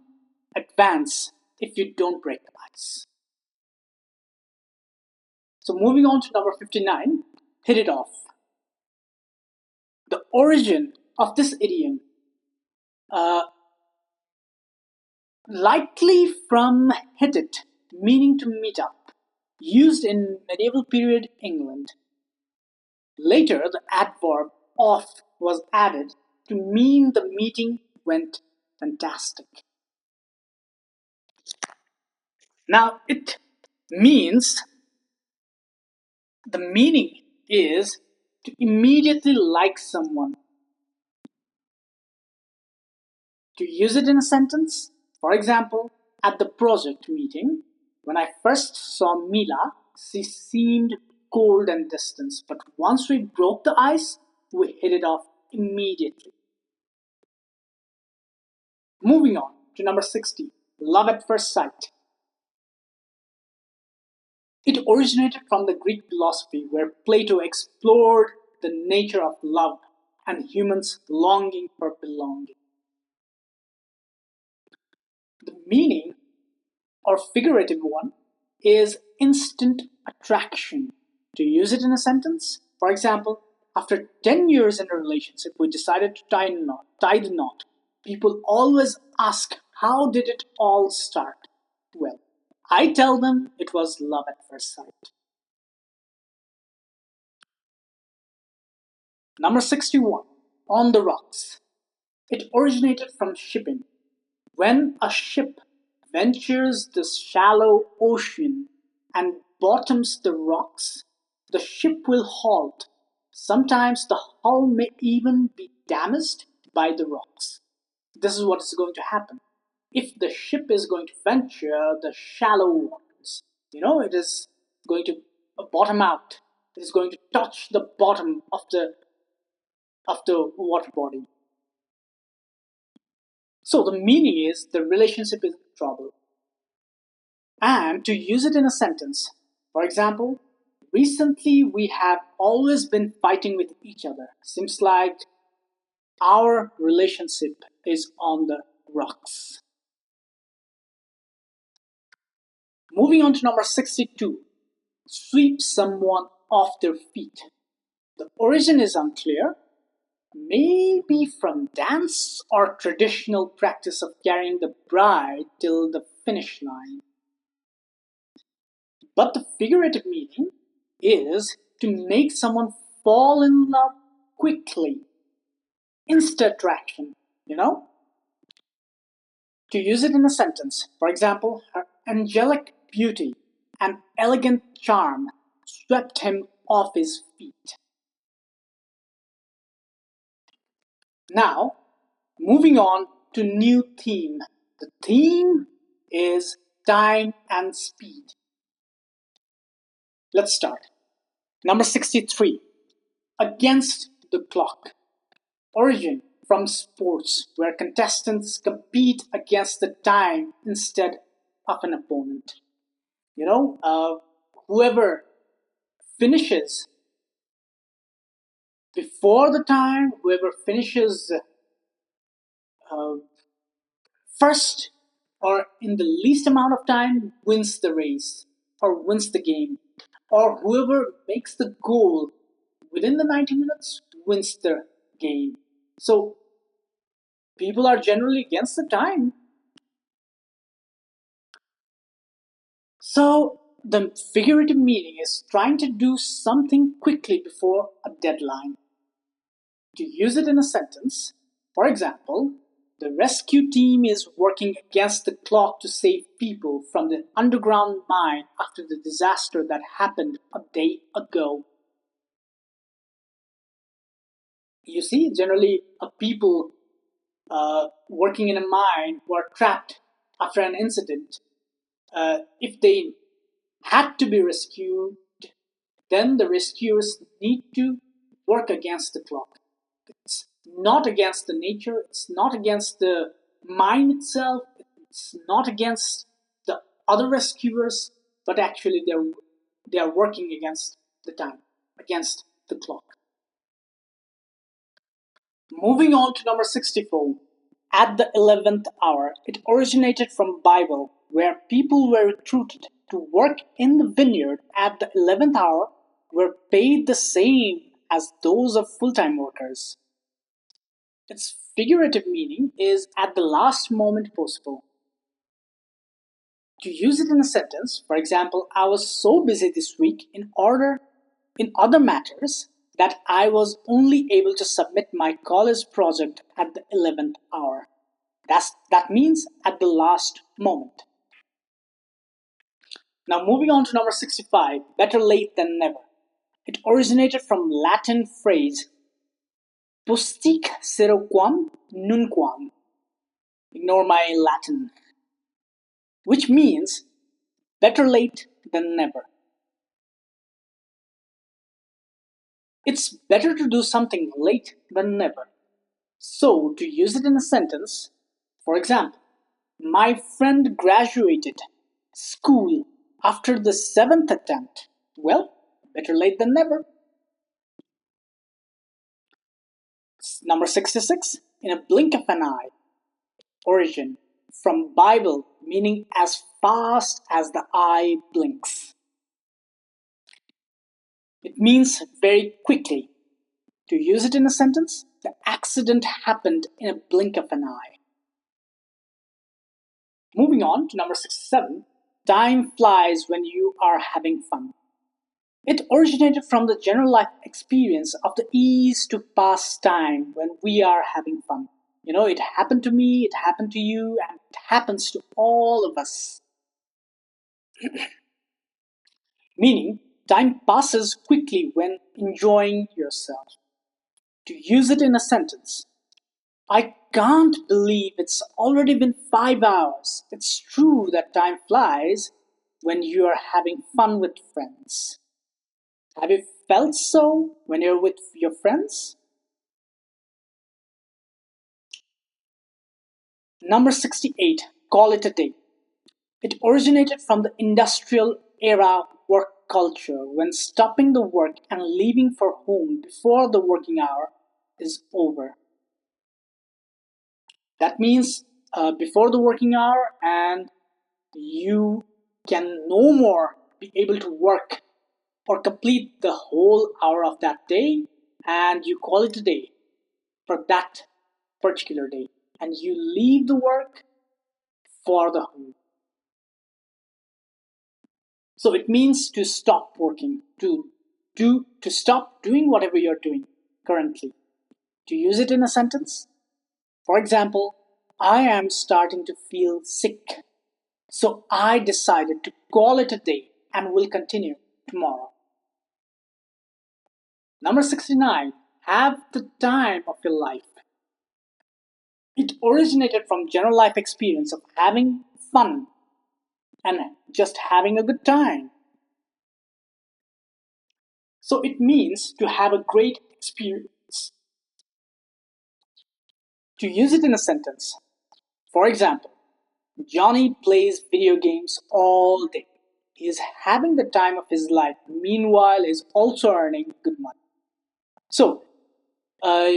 advance if you don't break the ice. So moving on to number 59, hit it off. The origin of this idiom likely from hit it, meaning to meet up, used in medieval period England. Later, the adverb off was added to mean the meeting went fantastic. Now, it means, the meaning is to immediately like someone. To use it in a sentence, for example, at the project meeting, when I first saw Mila, she seemed cold and distant, but once we broke the ice, we hit it off immediately. Moving on to number 60, love at first sight. It originated from the Greek philosophy where Plato explored the nature of love and humans' longing for belonging. The meaning, or figurative one, is instant attraction. To use it in a sentence, for example, after 10 years in a relationship, we decided to tie the knot. People always ask, how did it all start? Well, I tell them it was love at first sight. Number 61, on the rocks. It originated from shipping. When a ship ventures the shallow ocean and bottoms the rocks, the ship will halt. Sometimes the hull may even be damaged by the rocks. This is what is going to happen. If the ship is going to venture the shallow waters, it is going to bottom out. It is going to touch the bottom of the water body. So the meaning is the relationship is in trouble. And to use it in a sentence, for example, recently we have always been fighting with each other. Seems like our relationship is on the rocks. Moving on to number 62, sweep someone off their feet. The origin is unclear, maybe from dance or traditional practice of carrying the bride till the finish line. But the figurative meaning is to make someone fall in love quickly. Instant attraction, To use it in a sentence, for example, her angelic beauty and elegant charm swept him off his feet. Now, moving on to new theme. The theme is time and speed. Let's start. Number 63, against the clock. Origin from sports where contestants compete against the time instead of an opponent. Whoever finishes before the time, whoever finishes uh, first or in the least amount of time wins the race or wins the game. Or whoever makes the goal within the 90 minutes wins the game. So people are generally against the time. So the figurative meaning is trying to do something quickly before a deadline. To use it in a sentence, for example, the rescue team is working against the clock to save people from the underground mine after the disaster that happened a day ago. You see, generally, people working in a mine who are trapped after an incident, if they had to be rescued, then the rescuers need to work against the clock. It's not against the nature, it's not against the mine itself, it's not against the other rescuers, but actually they are working against the time, against the clock. Moving on to number 64. At the 11th hour, it originated from Bible, where people were recruited to work in the vineyard at the 11th hour were paid the same as those of full-time workers. Its figurative meaning is at the last moment possible. To use it in a sentence, for example, I was so busy this week in other matters that I was only able to submit my college project at the 11th hour. That means at the last moment. Now moving on to number 65, better late than never. It originated from Latin phrase Postic seroquam nunquam. Ignore my Latin. Which means better late than never. It's better to do something late than never. So, to use it in a sentence, for example, my friend graduated school after the 7th attempt. Well, better late than never. Number 66, in a blink of an eye. Origin from Bible, meaning as fast as the eye blinks. It means very quickly. To use it in a sentence, the accident happened in a blink of an eye. Moving on to number 67, time flies when you are having fun. It originated from the general life experience of the ease to pass time when we are having fun. You know, it happened to me, it happened to you, and it happens to all of us. Meaning, time passes quickly when enjoying yourself. To use it in a sentence, I can't believe it's already been 5 hours. It's true that time flies when you are having fun with friends. Have you felt so when you're with your friends? Number 68, call it a day. It originated from the industrial era work culture when stopping the work and leaving for home before the working hour is over. That means before the working hour, and you can no more be able to work or complete the whole hour of that day, and you call it a day for that particular day, and you leave the work for the home. So it means to stop working, to stop doing whatever you're doing currently. To use it in a sentence, for example, I am starting to feel sick, so I decided to call it a day and will continue tomorrow. Number 69, have the time of your life. It originated from general life experience of having fun and just having a good time. So it means to have a great experience. To use it in a sentence, for example, Johnny plays video games all day. He is having the time of his life. Meanwhile, he's also earning good money. So, uh,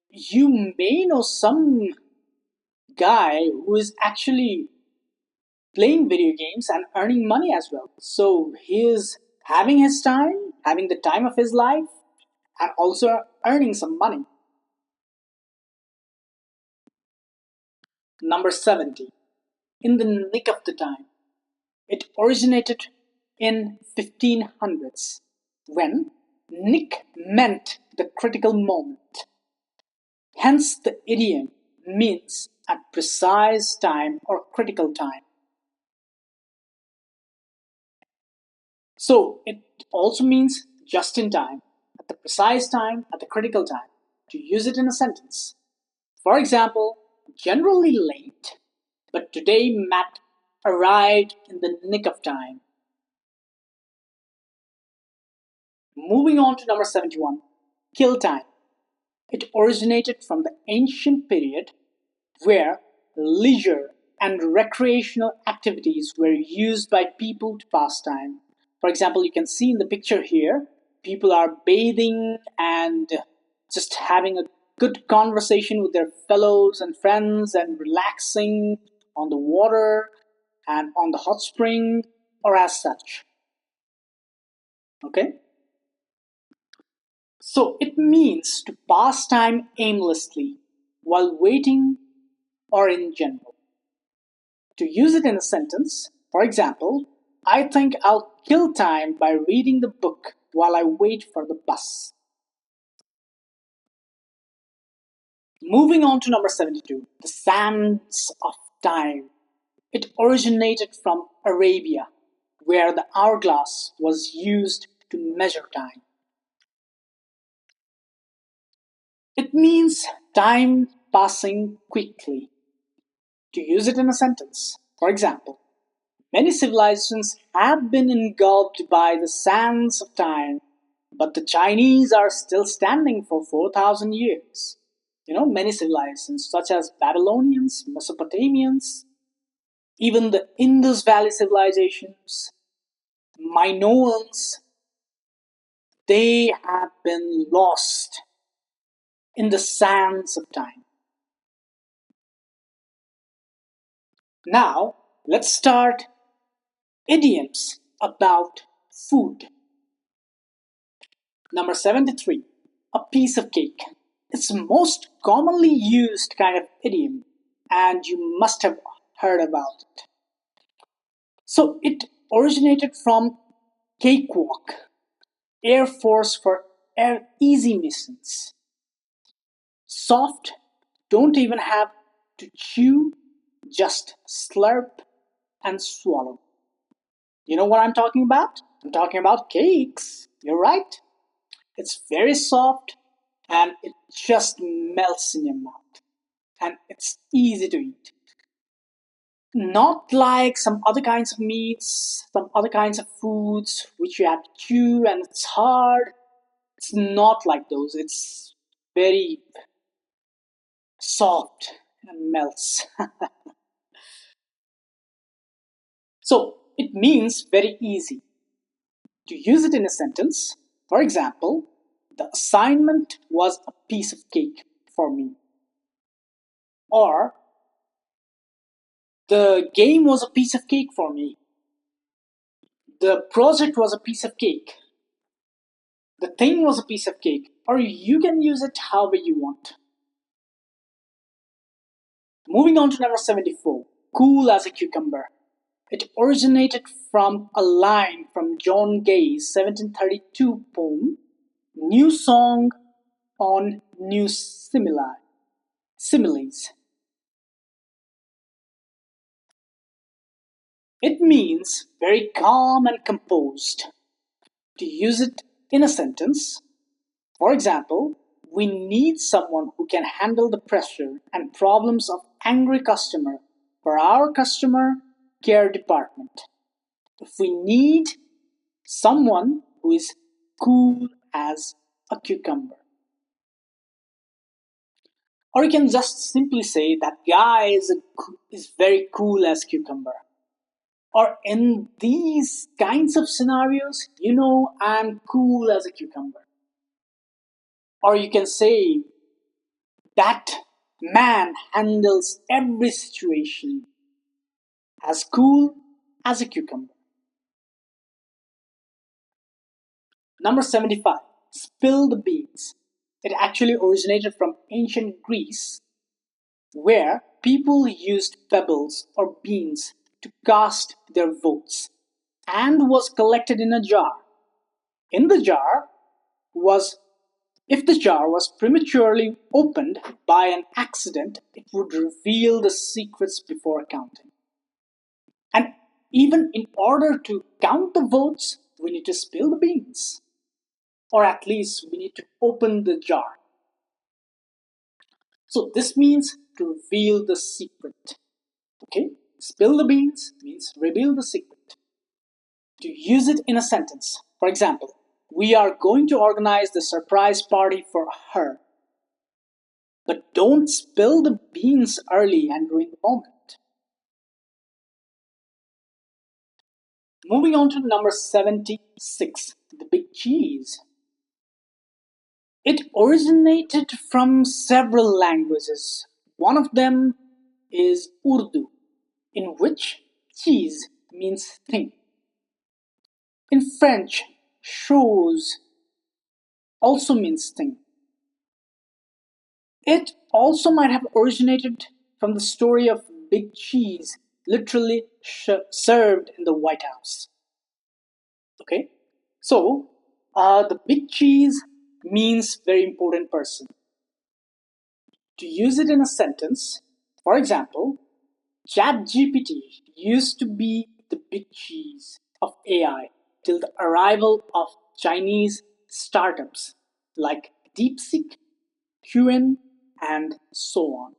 you may know some guy who is actually playing video games and earning money as well. So he is having his time, having the time of his life, and also earning some money. Number 70. In the nick of the time. It originated in 1500s when nick meant the critical moment. Hence the idiom means at precise time or critical time. So it also means just in time, at the precise time, at the critical time, to use it in a sentence. For example, generally late, but today Matt arrived in the nick of time. Moving on to number 71, kill time. It originated from the ancient period where leisure and recreational activities were used by people to pass time. For example, you can see in the picture here, people are bathing and just having a good conversation with their fellows and friends and relaxing on the water and on the hot spring or as such. Okay? So it means to pass time aimlessly while waiting or in general. To use it in a sentence, for example, I think I'll kill time by reading the book while I wait for the bus. Moving on to number 72, the sands of time. It originated from Arabia, where the hourglass was used to measure time. It means time passing quickly. To use it in a sentence, for example, many civilizations have been engulfed by the sands of time, but the Chinese are still standing for 4,000 years. Many civilizations such as Babylonians, Mesopotamians, even the Indus Valley civilizations, Minoans, they have been lost in the sands of time. Now, let's start idioms about food. Number 73, a piece of cake. It's the most commonly used kind of idiom, and you must have heard about it. So it originated from cakewalk, Air Force for easy missions. Soft, don't even have to chew, just slurp and swallow. You know what I'm talking about? I'm talking about cakes. You're right. It's very soft and it just melts in your mouth. And it's easy to eat. Not like some other kinds of meats, some other kinds of foods which you have to chew and it's hard. It's not like those. It's very soft and melts. So it means very easy. To use it in a sentence, for example, the assignment was a piece of cake for me. Or the game was a piece of cake for me. The project was a piece of cake. The thing was a piece of cake. Or you can use it however you want. Moving on to number 74, cool as a cucumber. It originated from a line from John Gay's 1732 poem, New Song on New Similes. It means very calm and composed. To use it in a sentence, for example, we need someone who can handle the pressure and problems of angry customer for our customer care department. If we need someone who is cool as a cucumber. Or you can just simply say that guy is very cool as cucumber. Or in these kinds of scenarios, I'm cool as a cucumber. Or you can say that man handles every situation as cool as a cucumber. Number 75, spill the beans. It actually originated from ancient Greece, where people used pebbles or beans to cast their votes and was collected in a jar. In the jar was If the jar was prematurely opened by an accident, it would reveal the secrets before counting. And even in order to count the votes, we need to spill the beans. Or at least we need to open the jar. So this means to reveal the secret. Okay? Spill the beans means reveal the secret. To use it in a sentence. For example, we are going to organize the surprise party for her. But don't spill the beans early and ruin the moment. Moving on to number 76, the big cheese. It originated from several languages. One of them is Urdu, in which cheese means thing. In French, chose also means thing. It also might have originated from the story of big cheese, literally served in the White House. Okay, so the big cheese means very important person. To use it in a sentence, for example, ChatGPT used to be the big cheese of AI till the arrival of Chinese startups like DeepSeek, QN, and so on.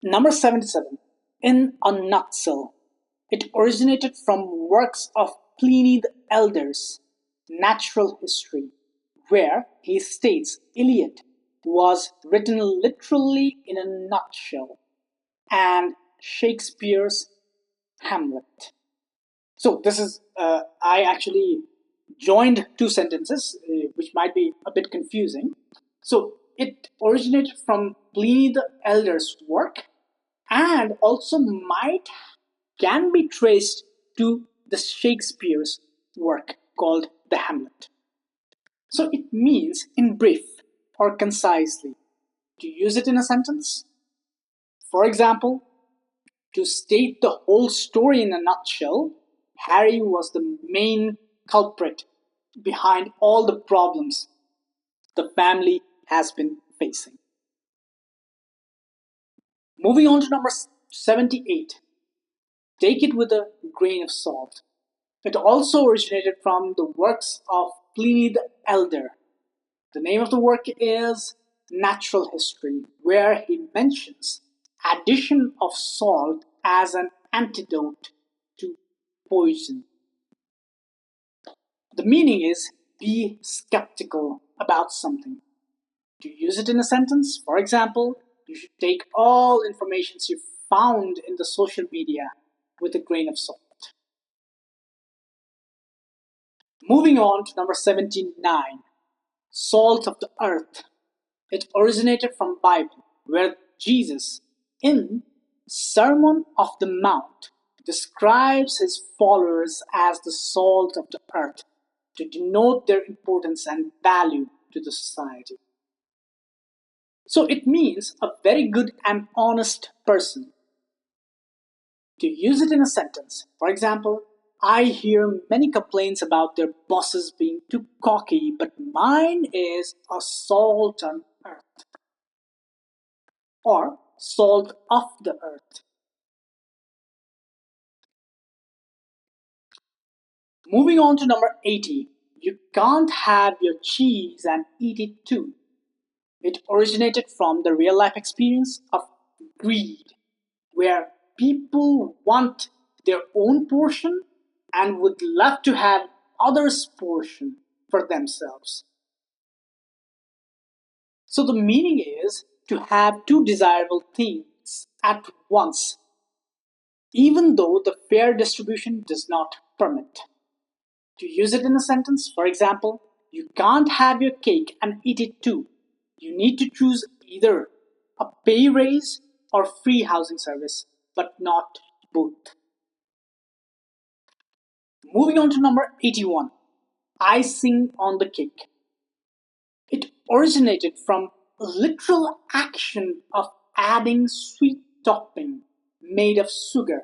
Number 77, in a nutshell. It originated from works of Pliny the Elder's Natural History, where he states Iliad was written literally in a nutshell, and Shakespeare's Hamlet. So this is, I actually joined two sentences, which might be a bit confusing. So it originated from Pliny the Elder's work and also can be traced to the Shakespeare's work called the Hamlet. So it means in brief or concisely. To use it in a sentence, for example, to state the whole story in a nutshell, Harry was the main culprit behind all the problems the family has been facing. Moving on to number 78. Take it with a grain of salt. It also originated from the works of Pliny the Elder. The name of the work is Natural History, where he mentions addition of salt as an antidote to poison. The meaning is be skeptical about something. To use it in a sentence, for example, you should take all information you found in the social media with a grain of salt. Moving on to number 79, salt of the earth. It originated from Bible, where Jesus, in Sermon of the Mount, describes his followers as the salt of the earth to denote their importance and value to the society. So it means a very good and honest person. To use it in a sentence, for example, I hear many complaints about their bosses being too cocky, but mine is a salt on earth. Or salt of the earth. Moving on to number 80. You can't have your cheese and eat it too. It originated from the real life experience of greed, where people want their own portion and would love to have others' portion for themselves. So the meaning is to have two desirable things at once, even though the fair distribution does not permit. To use it in a sentence, for example, you can't have your cake and eat it too. You need to choose either a pay raise or free housing service, but not both. Moving on to number 81, icing on the cake. It originated from literal action of adding sweet topping made of sugar,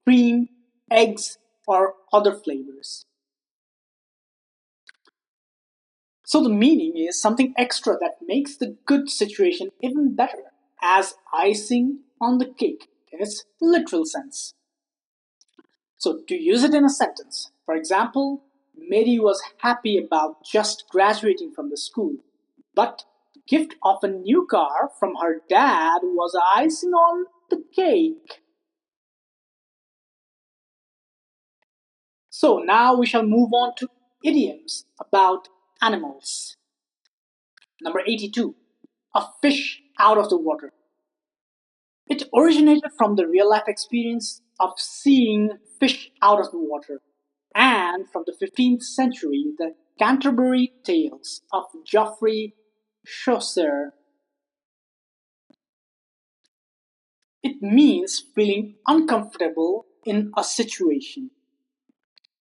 cream, eggs, or other flavors. So the meaning is something extra that makes the good situation even better, as icing on the cake in its literal sense. So to use it in a sentence, for example, Mary was happy about just graduating from the school, but the gift of a new car from her dad was icing on the cake. So now we shall move on to idioms about animals. Number 82, a fish out of the water. It originated from the real life experience of seeing fish out of the water, and from the 15th century, the Canterbury Tales of Geoffrey Chaucer. It means feeling uncomfortable in a situation.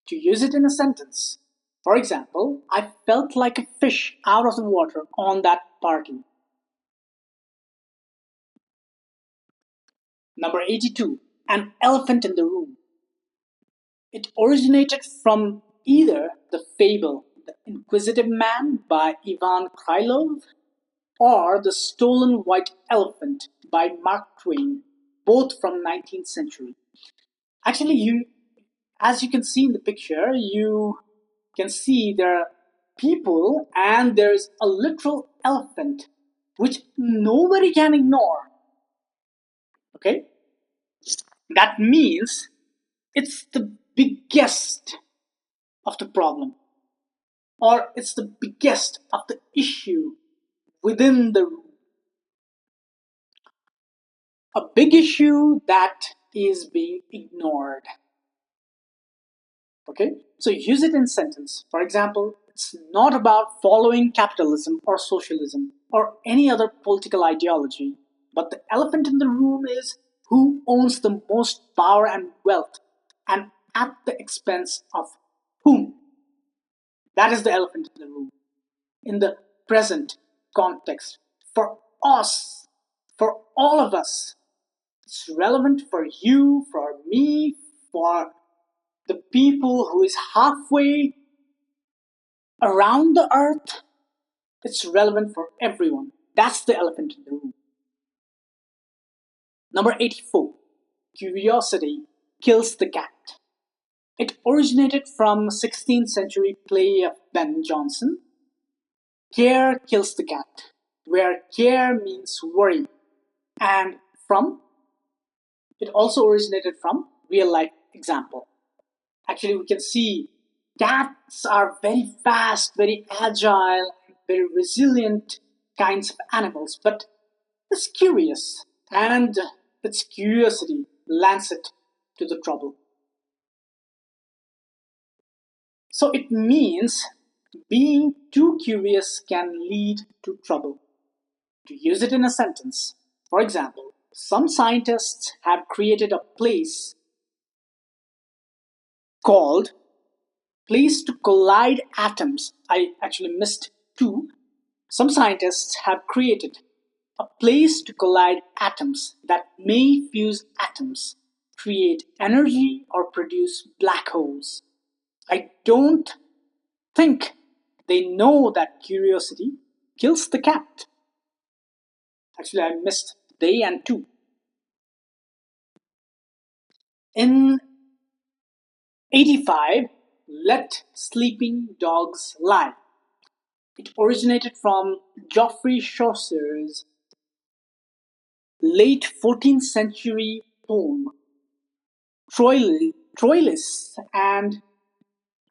To use it in a sentence, for example, I felt like a fish out of the water on that party. Number 82, an elephant in the room. It originated from either the fable The Inquisitive Man by Ivan Krylov or The Stolen White Elephant by Mark Twain, both from 19th century. Actually, as you can see in the picture, you can see there are people and there's a literal elephant which nobody can ignore. Okay? That means it's the biggest of the problem, or it's the biggest of the issue within the room. A big issue that is being ignored. Okay, so use it in sentence. For example, it's not about following capitalism or socialism or any other political ideology, but the elephant in the room is who owns the most power and wealth, and at the expense of whom. That is the elephant in the room. In the present context, for us, for all of us, it's relevant for you, for me, for the people who is halfway around the earth. It's relevant for everyone. That's the elephant in the room. Number 84, curiosity kills the cat. It originated from 16th century play of Ben Jonson, Care kills the cat, where care means worry, and from it also originated from real life example. Actually, we can see cats are very fast, very agile, very resilient kinds of animals, but it's curious, and its curiosity lands it to the trouble. So it means being too curious can lead to trouble. To use it in a sentence, for example, some scientists have created a place called place to collide atoms. I actually missed two. Some scientists have created a place to collide atoms that may fuse atoms, create energy, or produce black holes. I don't think they know that curiosity kills the cat. Actually, I missed they and two. In 85, Let Sleeping Dogs Lie. It originated from Geoffrey Chaucer's late 14th century poem, Troilus and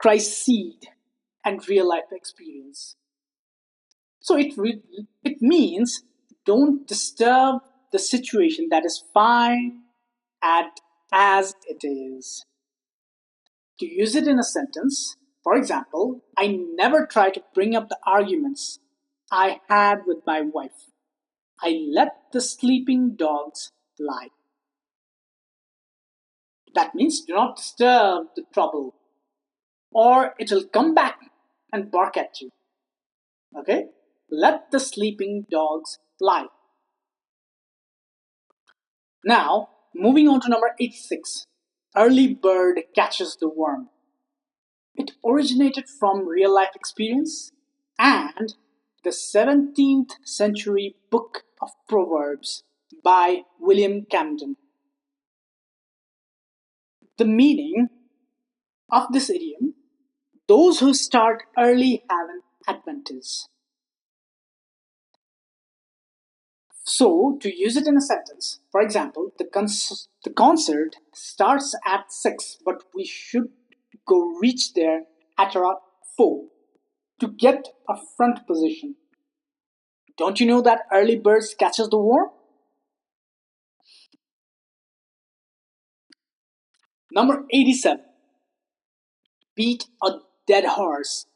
Chryseid, and real life experience. So it means don't disturb the situation that is fine at as it is. To use it in a sentence, for example, I never try to bring up the arguments I had with my wife. I let the sleeping dogs lie. That means do not disturb the trouble, or it will come back and bark at you. Okay? let the sleeping dogs lie. Now, moving on to number 86. Early bird catches the worm. It originated from real life experience and the 17th century book of Proverbs by William Camden. The meaning of this idiom: those who start early have an advantage. So, to use it in a sentence, for example, the concert starts at 6, but we should go reach there at around 4 to get a front position. Don't you know that early birds catches the worm? Number 87. Beat a dead horse.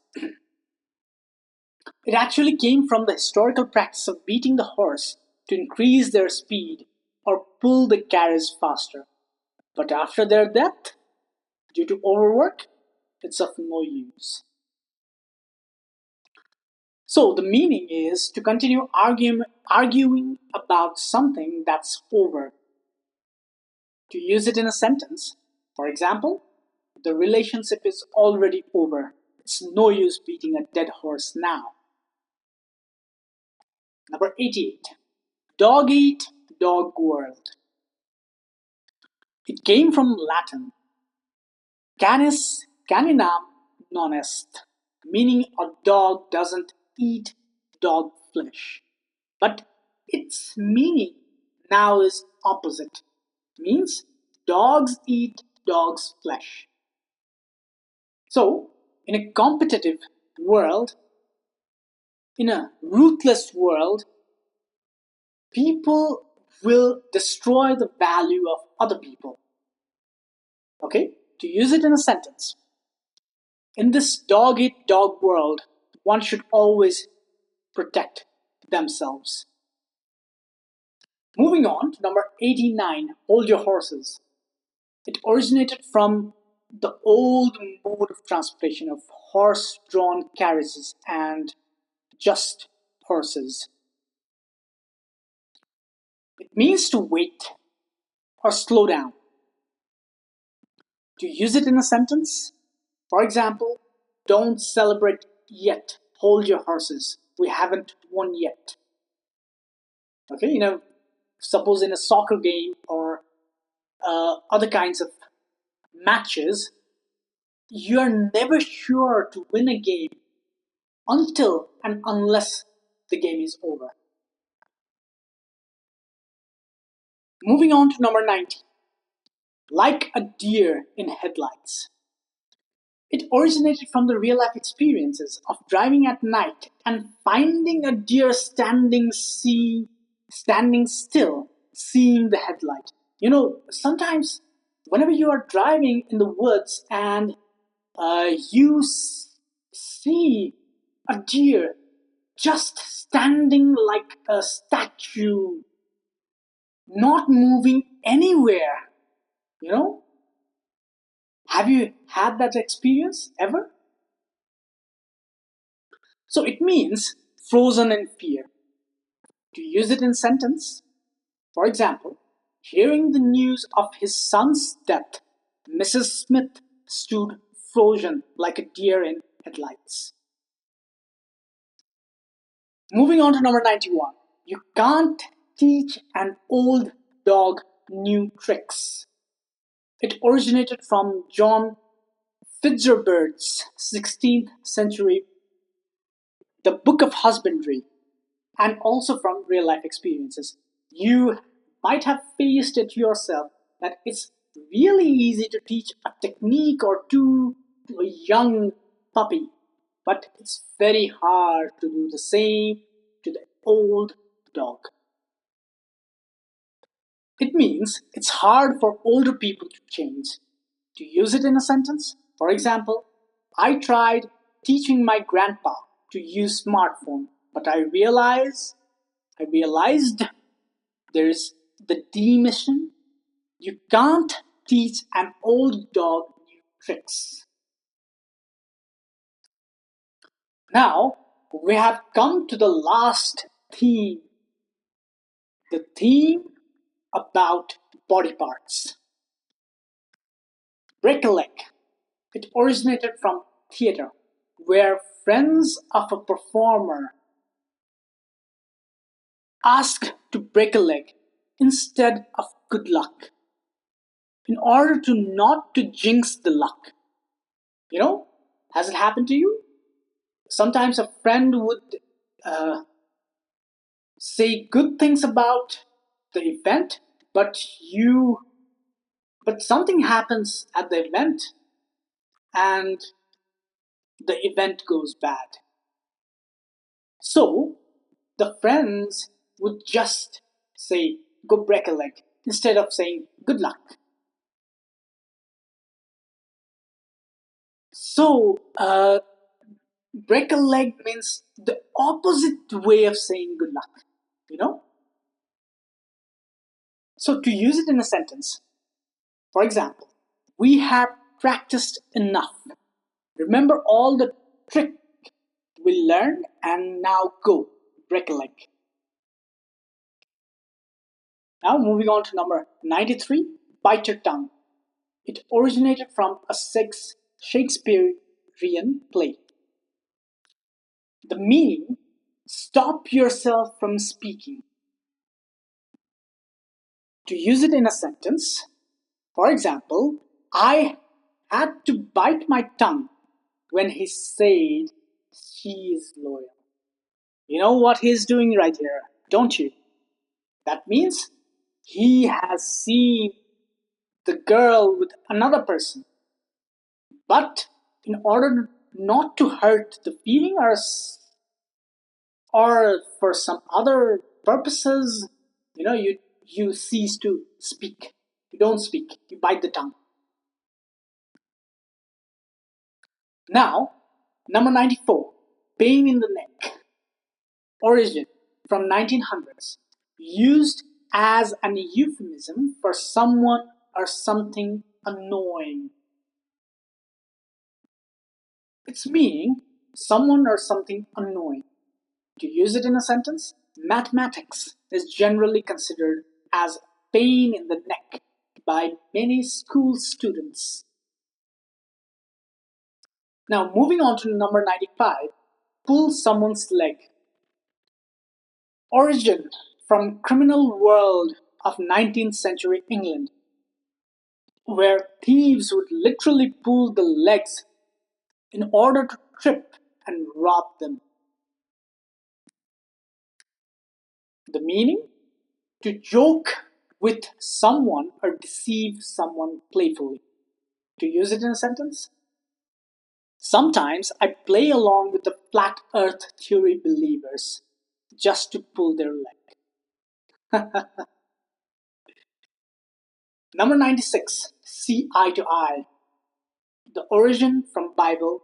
It actually came from the historical practice of beating the horse to increase their speed or pull the carriage faster. But after their death, due to overwork, it's of no use. So the meaning is to continue arguing about something that's over. To use it in a sentence, for example, the relationship is already over. It's no use beating a dead horse now. Number 88. Dog eat, dog world. It came from Latin canis caninam non est, meaning a dog doesn't eat dog flesh. But its meaning now is opposite. Means dogs eat dog's flesh. So, in a competitive world, in a ruthless world, people will destroy the value of other people. Okay? To use it in a sentence, in this dog eat dog world, one should always protect themselves. Moving on to number 89, hold your horses. It originated from the old mode of transportation of horse-drawn carriages and just horses. It means to wait or slow down. To use it in a sentence, for example, don't celebrate yet, hold your horses, we haven't won yet. Okay, suppose in a soccer game or other kinds of matches, you're never sure to win a game until and unless the game is over. Moving on to number 90. Like a deer in headlights. It originated from the real life experiences of driving at night and finding a deer standing still, seeing the headlight. Sometimes whenever you are driving in the woods and you see a deer just standing like a statue, not moving anywhere, you know? Have you had that experience ever? So it means frozen in fear. To use it in sentence, for example, hearing the news of his son's death, Mrs. Smith stood frozen like a deer in headlights. Moving on to number 91. You can't teach an old dog new tricks. It originated from John Fitzgerald's 16th century, the Book of Husbandry, and also from real life experiences. You might have faced it yourself that it's really easy to teach a technique or two to a young puppy, but it's very hard to do the same to the old dog. It means it's hard for older people to change. To use it in a sentence, for example, I tried teaching my grandpa to use smartphone, but I realized there's the D mission. You can't teach an old dog new tricks. Now, we have come to the last theme, the theme about body parts. Break a leg. It originated from theatre, where friends of a performer ask to break a leg instead of good luck in order to not to jinx the luck. You know, has it happened to you? Sometimes a friend would uh, say good things about the event, but something happens at the event and the event goes bad. So the friends would just say, go break a leg, instead of saying good luck. So, break a leg means the opposite way of saying good luck, you know? So, to use it in a sentence, for example, we have practiced enough. Remember all the trick we learned and now go break a leg. Now, moving on to number 93, bite your tongue. It originated from a Shakespearean play. The meaning, stop yourself from speaking. To use it in a sentence, for example, I had to bite my tongue when he said she is loyal. You know what he's doing right here, don't you? That means he has seen the girl with another person. But in order not to hurt the feeling or for some other purposes, you cease to speak. You don't speak. You bite the tongue. Now, number 94, pain in the neck. Origin from 1900s. Used as an euphemism for someone or something annoying. Its meaning, someone or something annoying. To use it in a sentence, mathematics is generally considered as pain in the neck by many school students. Now, moving on to number 95, pull someone's leg. Origin from criminal world of 19th century England, where thieves would literally pull the legs in order to trip and rob them. The meaning? To joke with someone or deceive someone playfully. To use it in a sentence? Sometimes I play along with the flat earth theory believers just to pull their leg. Number 96, see eye to eye. The origin from Bible,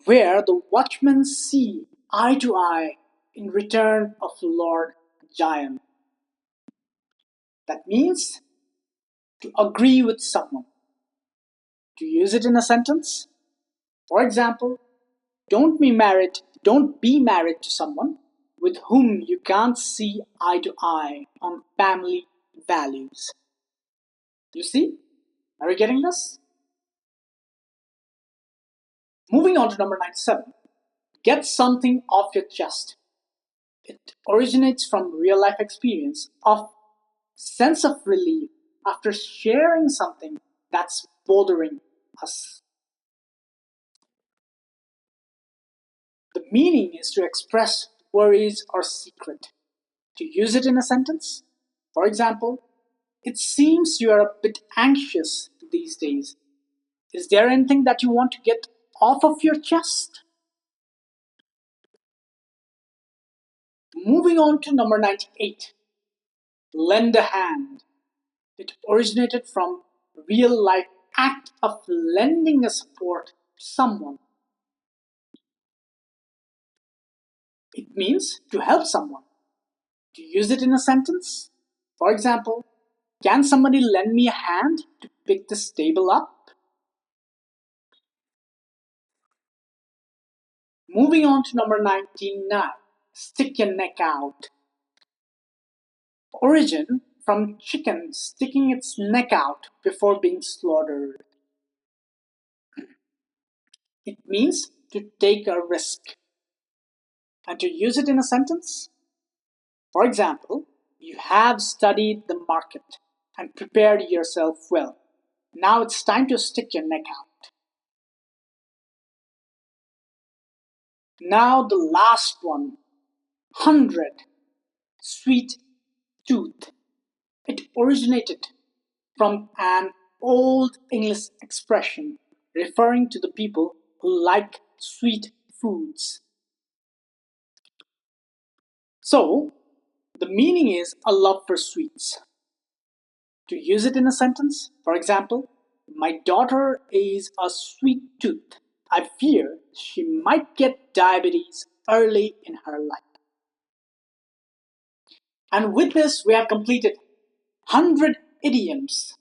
where the watchmen see eye to eye in return of Lord Giant. That means to agree with someone. To use it in a sentence, for example, don't be married to someone with whom you can't see eye to eye on family values. You see? Are you getting this? Moving on to number 97. Get something off your chest. It originates from real life experience of sense of relief after sharing something that's bothering us. The meaning is to express worries or secret. To use it in a sentence, for example, it seems you are a bit anxious these days. Is there anything that you want to get off of your chest? Moving on to number 98, lend a hand. It originated from real life act of lending a support to someone. It means to help someone. To use it in a sentence, for example, can somebody lend me a hand to pick this table up? Moving on to number 19 now. Stick your neck out. Origin from chicken sticking its neck out before being slaughtered. It means to take a risk. And to use it in a sentence, for example, you have studied the market and prepared yourself well. Now it's time to stick your neck out. Now the last one, 100, sweet tooth. It originated from an old English expression referring to the people who like sweet foods. So, the meaning is a love for sweets. To use it in a sentence, for example, my daughter is a sweet tooth. I fear she might get diabetes early in her life. And with this, we have completed 100 idioms